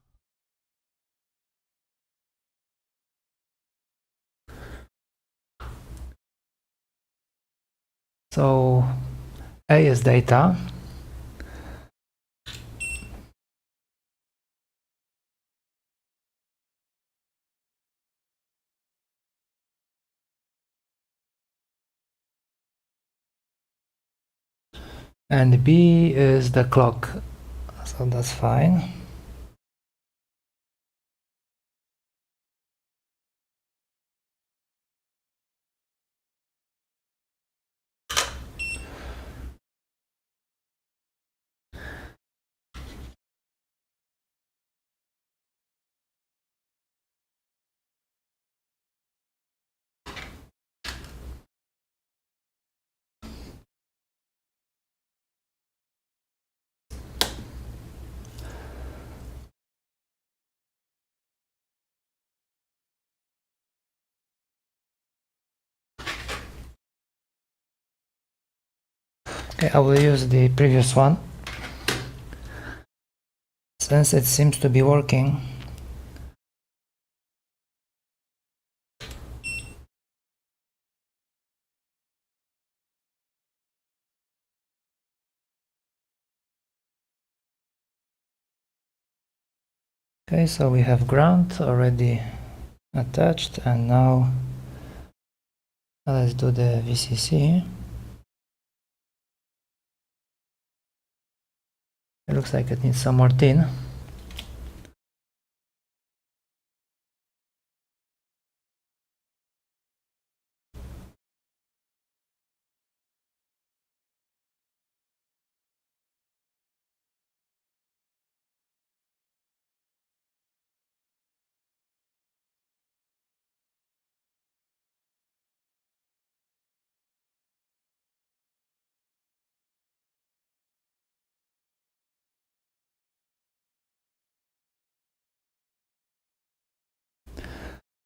So A is data. And B is the clock. So that's fine. Okay, I will use the previous one since it seems to be working. Okay, so we have ground already attached, and now let's do the VCC. It looks like it needs some more tin.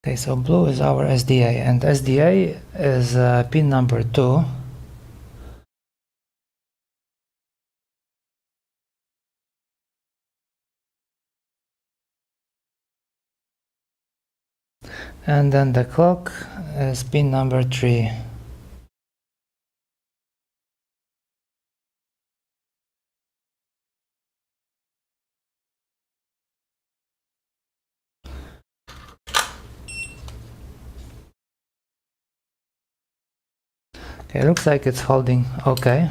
Okay, so blue is our SDA, and SDA is pin number 2. And then the clock is pin number 3. Okay, looks like it's holding okay.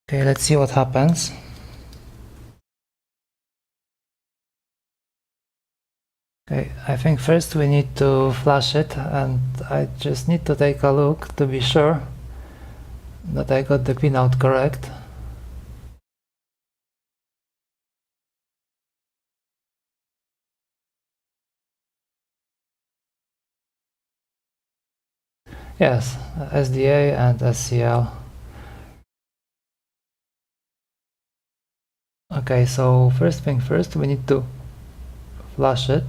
Okay, let's see what happens. Okay, I think first we need to flash it, and I just need to take a look to be sure that I got the pinout correct. Yes, SDA and SCL. Okay, so first thing first, we need to flash it.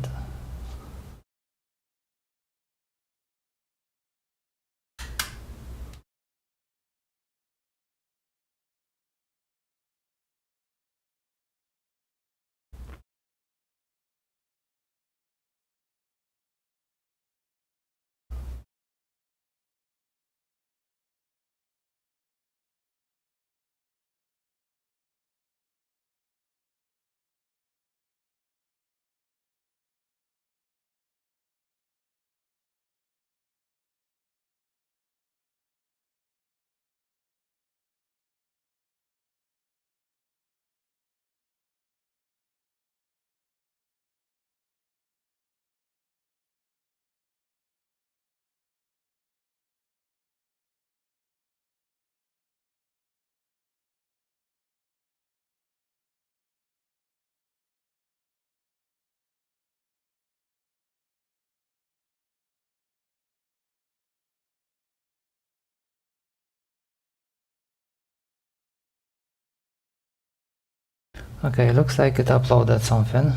Okay, looks like it uploaded something.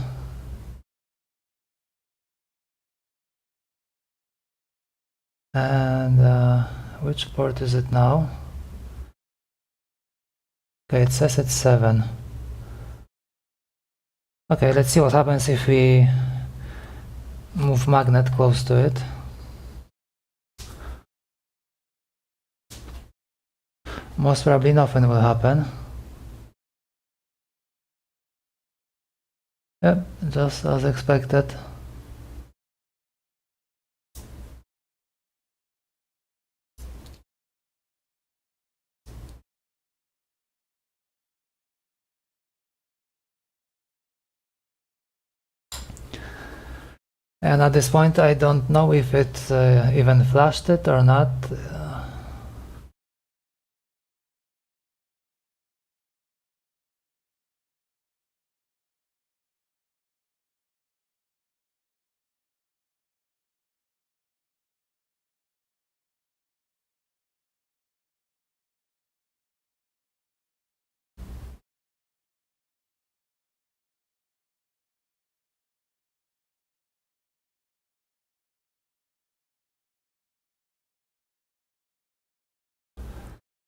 And which port is it now? Okay, it says it's 7. Okay, let's see what happens if we move magnet close to it. Most probably nothing will happen. Yep, just as expected. And at this point I don't know if it even flashed it or not.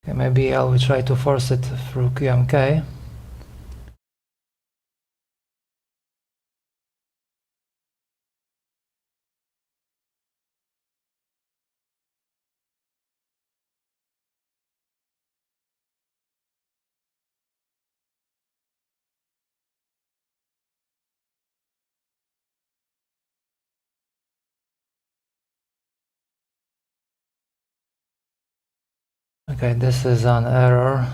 Okay, maybe I will try to force it through QMK. Okay, this is an error.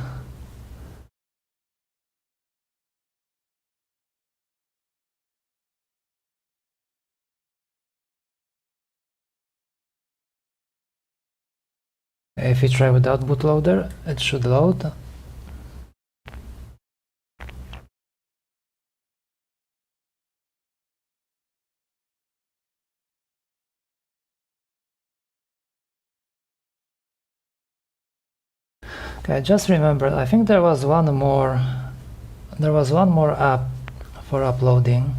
If we try without bootloader, it should load. Okay, I just remembered, I think there was one more app for uploading.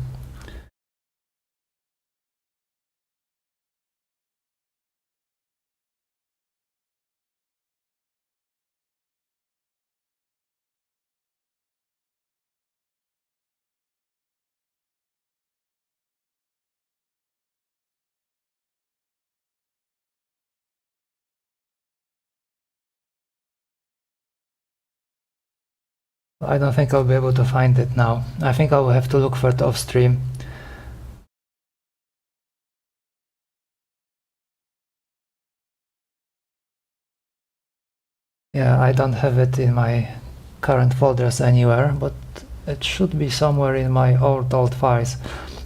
I don't think I'll be able to find it now. I think I will have to look for it off stream. Yeah, I don't have it in my current folders anywhere, but it should be somewhere in my old files.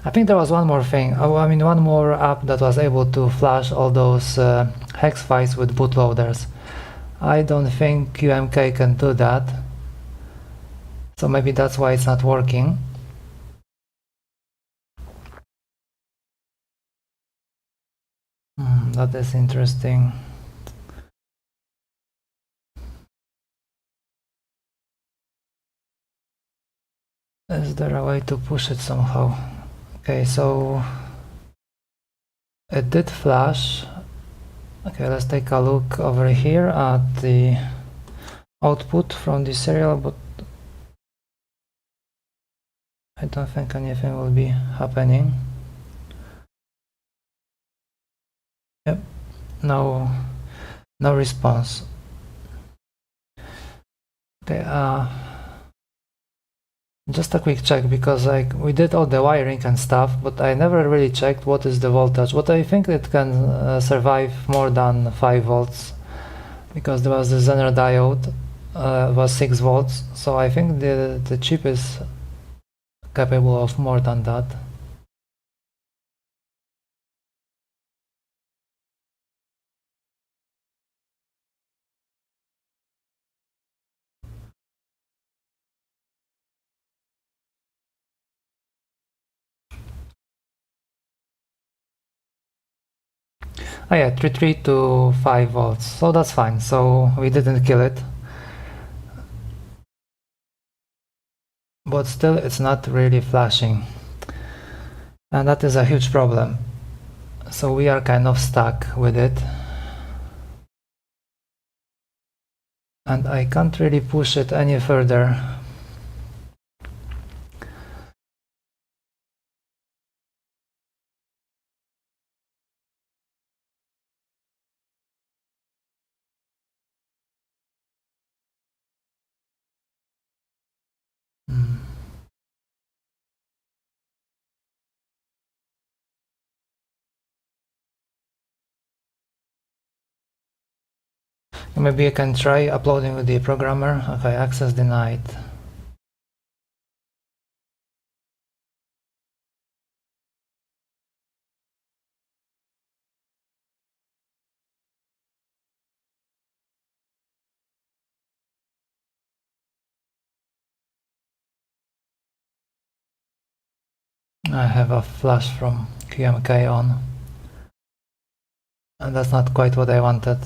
I think there was one more thing. I mean, one more app that was able to flash all those hex files with bootloaders. I don't think QMK can do that. So maybe that's why it's not working. That is interesting. Is there a way to push it somehow? Okay, so it did flash. Okay, let's take a look over here at the output from this serial, but I don't think anything will be happening. Yep, no response. Okay, just a quick check, because like we did all the wiring and stuff, but I never really checked what is the voltage. But I think it can survive more than 5 volts, because there was the Zener diode, was 6 volts, so I think the chip is capable of more than that. Oh yeah, 3 to 5 volts, so that's fine. So we didn't kill it. But still it's not really flashing. And that is a huge problem. So we are kind of stuck with it. And I can't really push it any further. Maybe I can try uploading with the programmer. Okay, access denied. I have a flash from QMK on. And that's not quite what I wanted.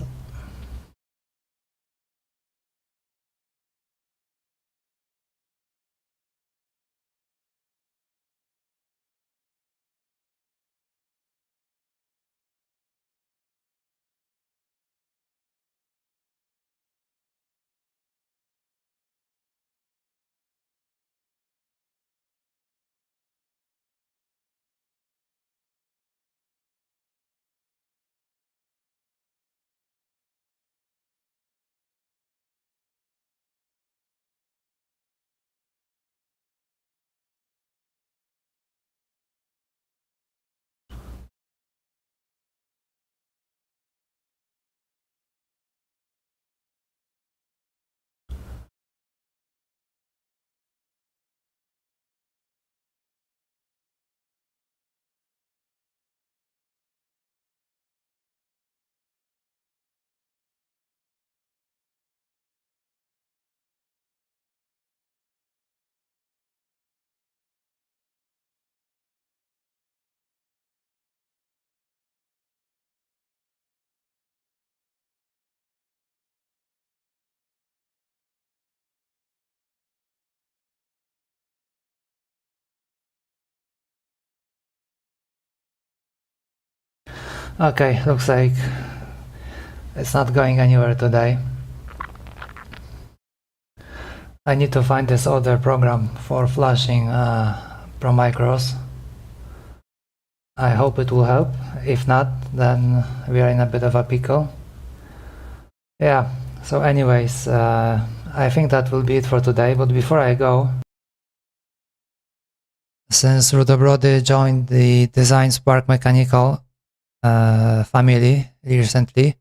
Okay, looks like it's not going anywhere today. I need to find this other program for flashing ProMicros. I hope it will help. If not, then we are in a bit of a pickle. Yeah, so anyways, I think that will be it for today, but before I go, since Rudobrody joined the Design Spark Mechanical family recently,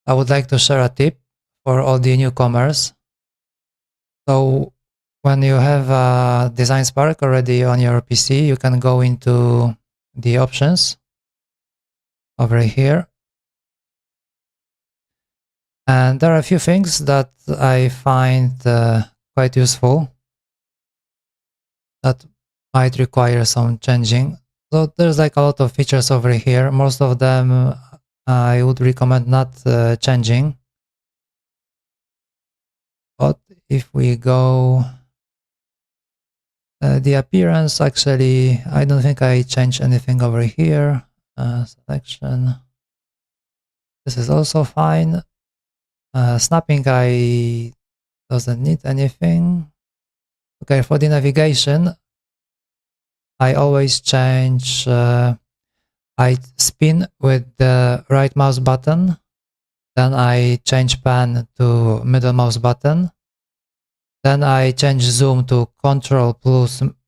I would like to share a tip for all the newcomers. So when you have a Design Spark already on your PC, you can go into the options over here. And there are a few things that I find quite useful that might require some changing. So there's like a lot of features over here. Most of them I would recommend not changing. But if we go the appearance, actually, I don't think I changed anything over here. Selection. This is also fine. Snapping, I doesn't need anything. Okay, for the navigation, I always change, I spin with the right mouse button, then I change pan to middle mouse button, then I change zoom to Control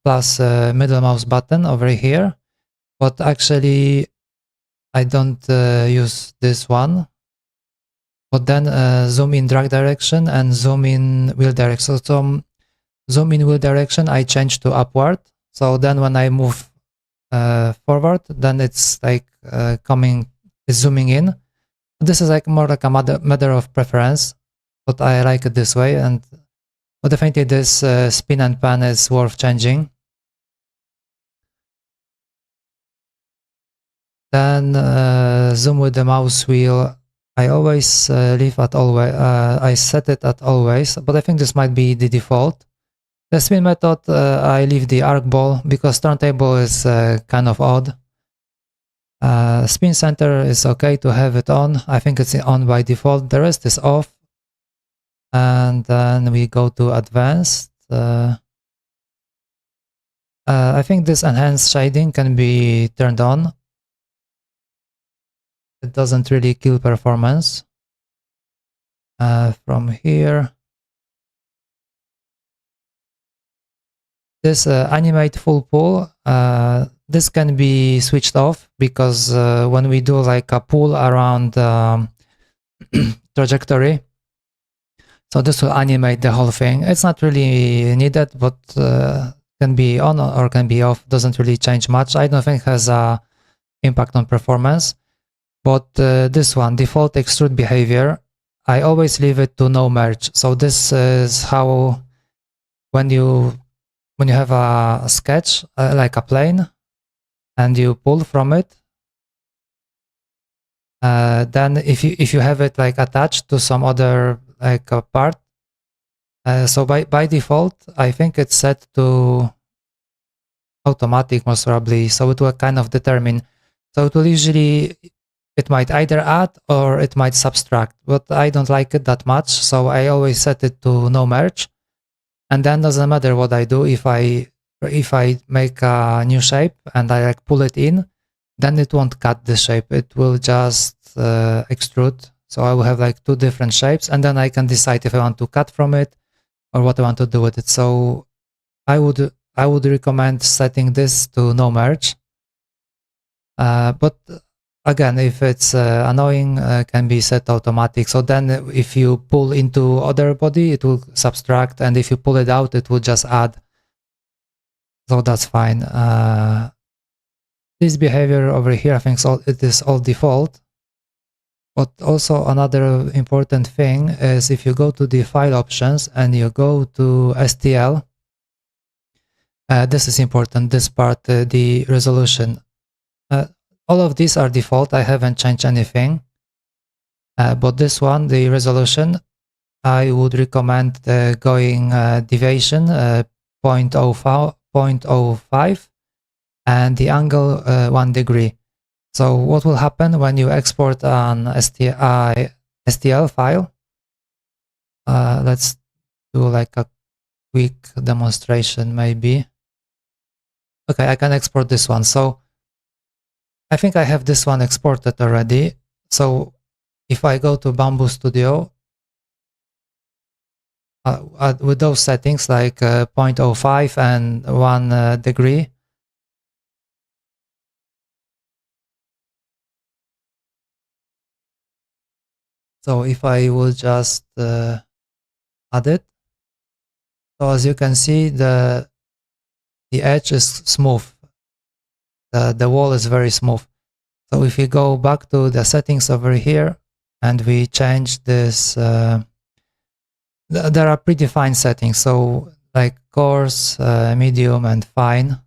plus middle mouse button over here, but actually I don't use this one. But then zoom in drag direction and zoom in wheel direction. So zoom in wheel direction I change to upward. So then when I move forward, then it's like it's zooming in. This is like more like a matter of preference, but I like it this way. But definitely this spin and pan is worth changing. Then zoom with the mouse wheel. I always leave at always. I set it at always, but I think this might be the default. The spin method, I leave the arc ball because turntable is kind of odd. Spin center is okay to have it on. I think it's on by default. The rest is off. And then we go to advanced. I think this enhanced shading can be turned on. It doesn't really kill performance. From here, this animate full pull, this can be switched off because when we do like a pull around trajectory, so this will animate the whole thing. It's not really needed, but can be on or can be off. Doesn't really change much. I don't think it has a impact on performance. But this one, default extrude behavior, I always leave it to no merge. So this is how when you have a sketch like a plane and you pull from it, then if you have it like attached to some other like a part, so by default I think it's set to automatic most probably, so it will kind of determine. So it will usually, it might either add or it might subtract, but I don't like it that much, so I always set it to no merge. And then doesn't matter what I do, if I make a new shape and I like pull it in, then it won't cut the shape, it will just extrude. So I will have like two different shapes, and then I can decide if I want to cut from it or what I want to do with it. So I would recommend setting this to no merge. But again, if it's annoying, can be set automatic. So then if you pull into other body, it will subtract, and if you pull it out, it will just add. So that's fine. This behavior over here, I think it is all default. But also another important thing is if you go to the file options and you go to STL, this is important, this part, the resolution. All of these are default, I haven't changed anything. But this one, the resolution, I would recommend going deviation 0.05 and the angle 1 degree. So what will happen when you export an STL file? Let's do like a quick demonstration maybe. Okay, I can export this one. So I think I have this one exported already. So if I go to Bamboo Studio, with those settings like 0.05 and 1 degree, so if I will just add it, so as you can see, the edge is smooth. The wall is very smooth. So if we go back to the settings over here and we change this, there are predefined settings. So like coarse, medium, and fine.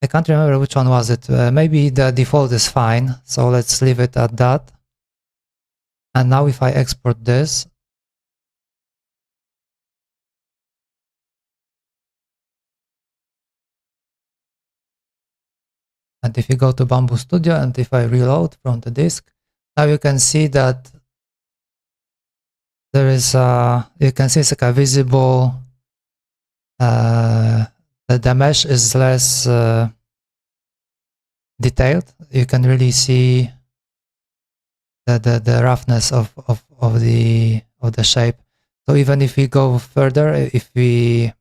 I can't remember which one was it. Maybe the default is fine. So let's leave it at that. And now if I export this, and if you go to Bamboo Studio and if I reload from the disk, now you can see that there is you can see it's like a visible, the mesh is less detailed. You can really see the roughness of the shape. So even if we go further, if we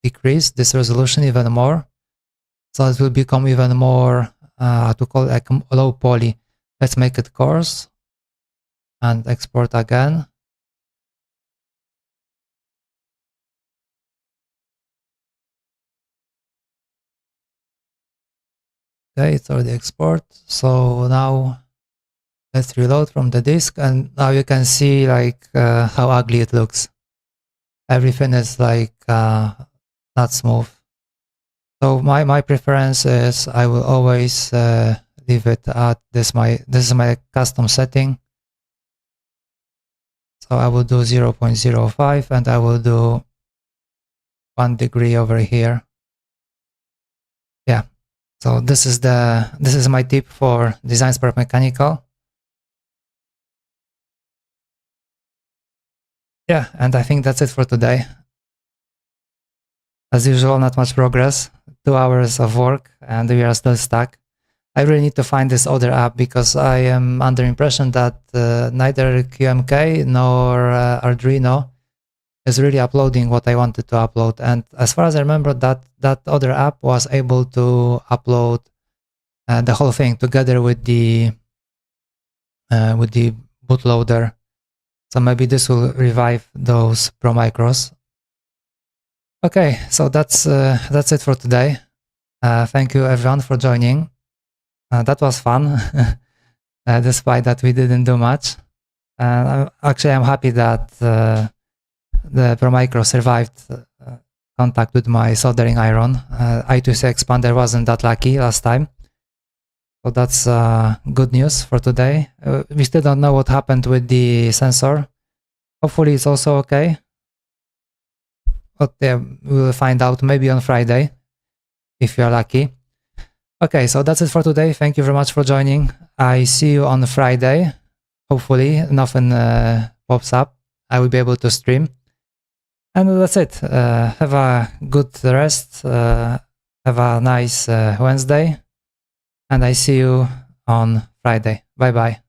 decrease this resolution even more, so it will become even more, to call it like low poly. Let's make it coarse and export again. Okay, it's already export. So now let's reload from the disk, and now you can see like how ugly it looks. Everything is like not smooth. So my preference is I will always leave it at this. This is my custom setting. So I will do 0.05 and I will do 1 degree over here. Yeah. So this is my tip for Design Spark Mechanical. Yeah, and I think that's it for today. As usual, not much progress. 2 hours of work and we are still stuck. I really need to find this other app because I am under impression that neither QMK nor Arduino is really uploading what I wanted to upload. And as far as I remember, that other app was able to upload the whole thing together with the bootloader. So maybe this will revive those ProMicros. Okay, so that's it for today. Thank you everyone for joining. That was fun, despite that we didn't do much. Actually, I'm happy that the ProMicro survived contact with my soldering iron. I2C expander wasn't that lucky last time. So that's good news for today. We still don't know what happened with the sensor. Hopefully it's also okay. But yeah, we'll find out maybe on Friday, if you're lucky. Okay, so that's it for today. Thank you very much for joining. I see you on Friday. Hopefully nothing pops up. I will be able to stream. And that's it. Have a good rest. Have a nice Wednesday. And I see you on Friday. Bye-bye.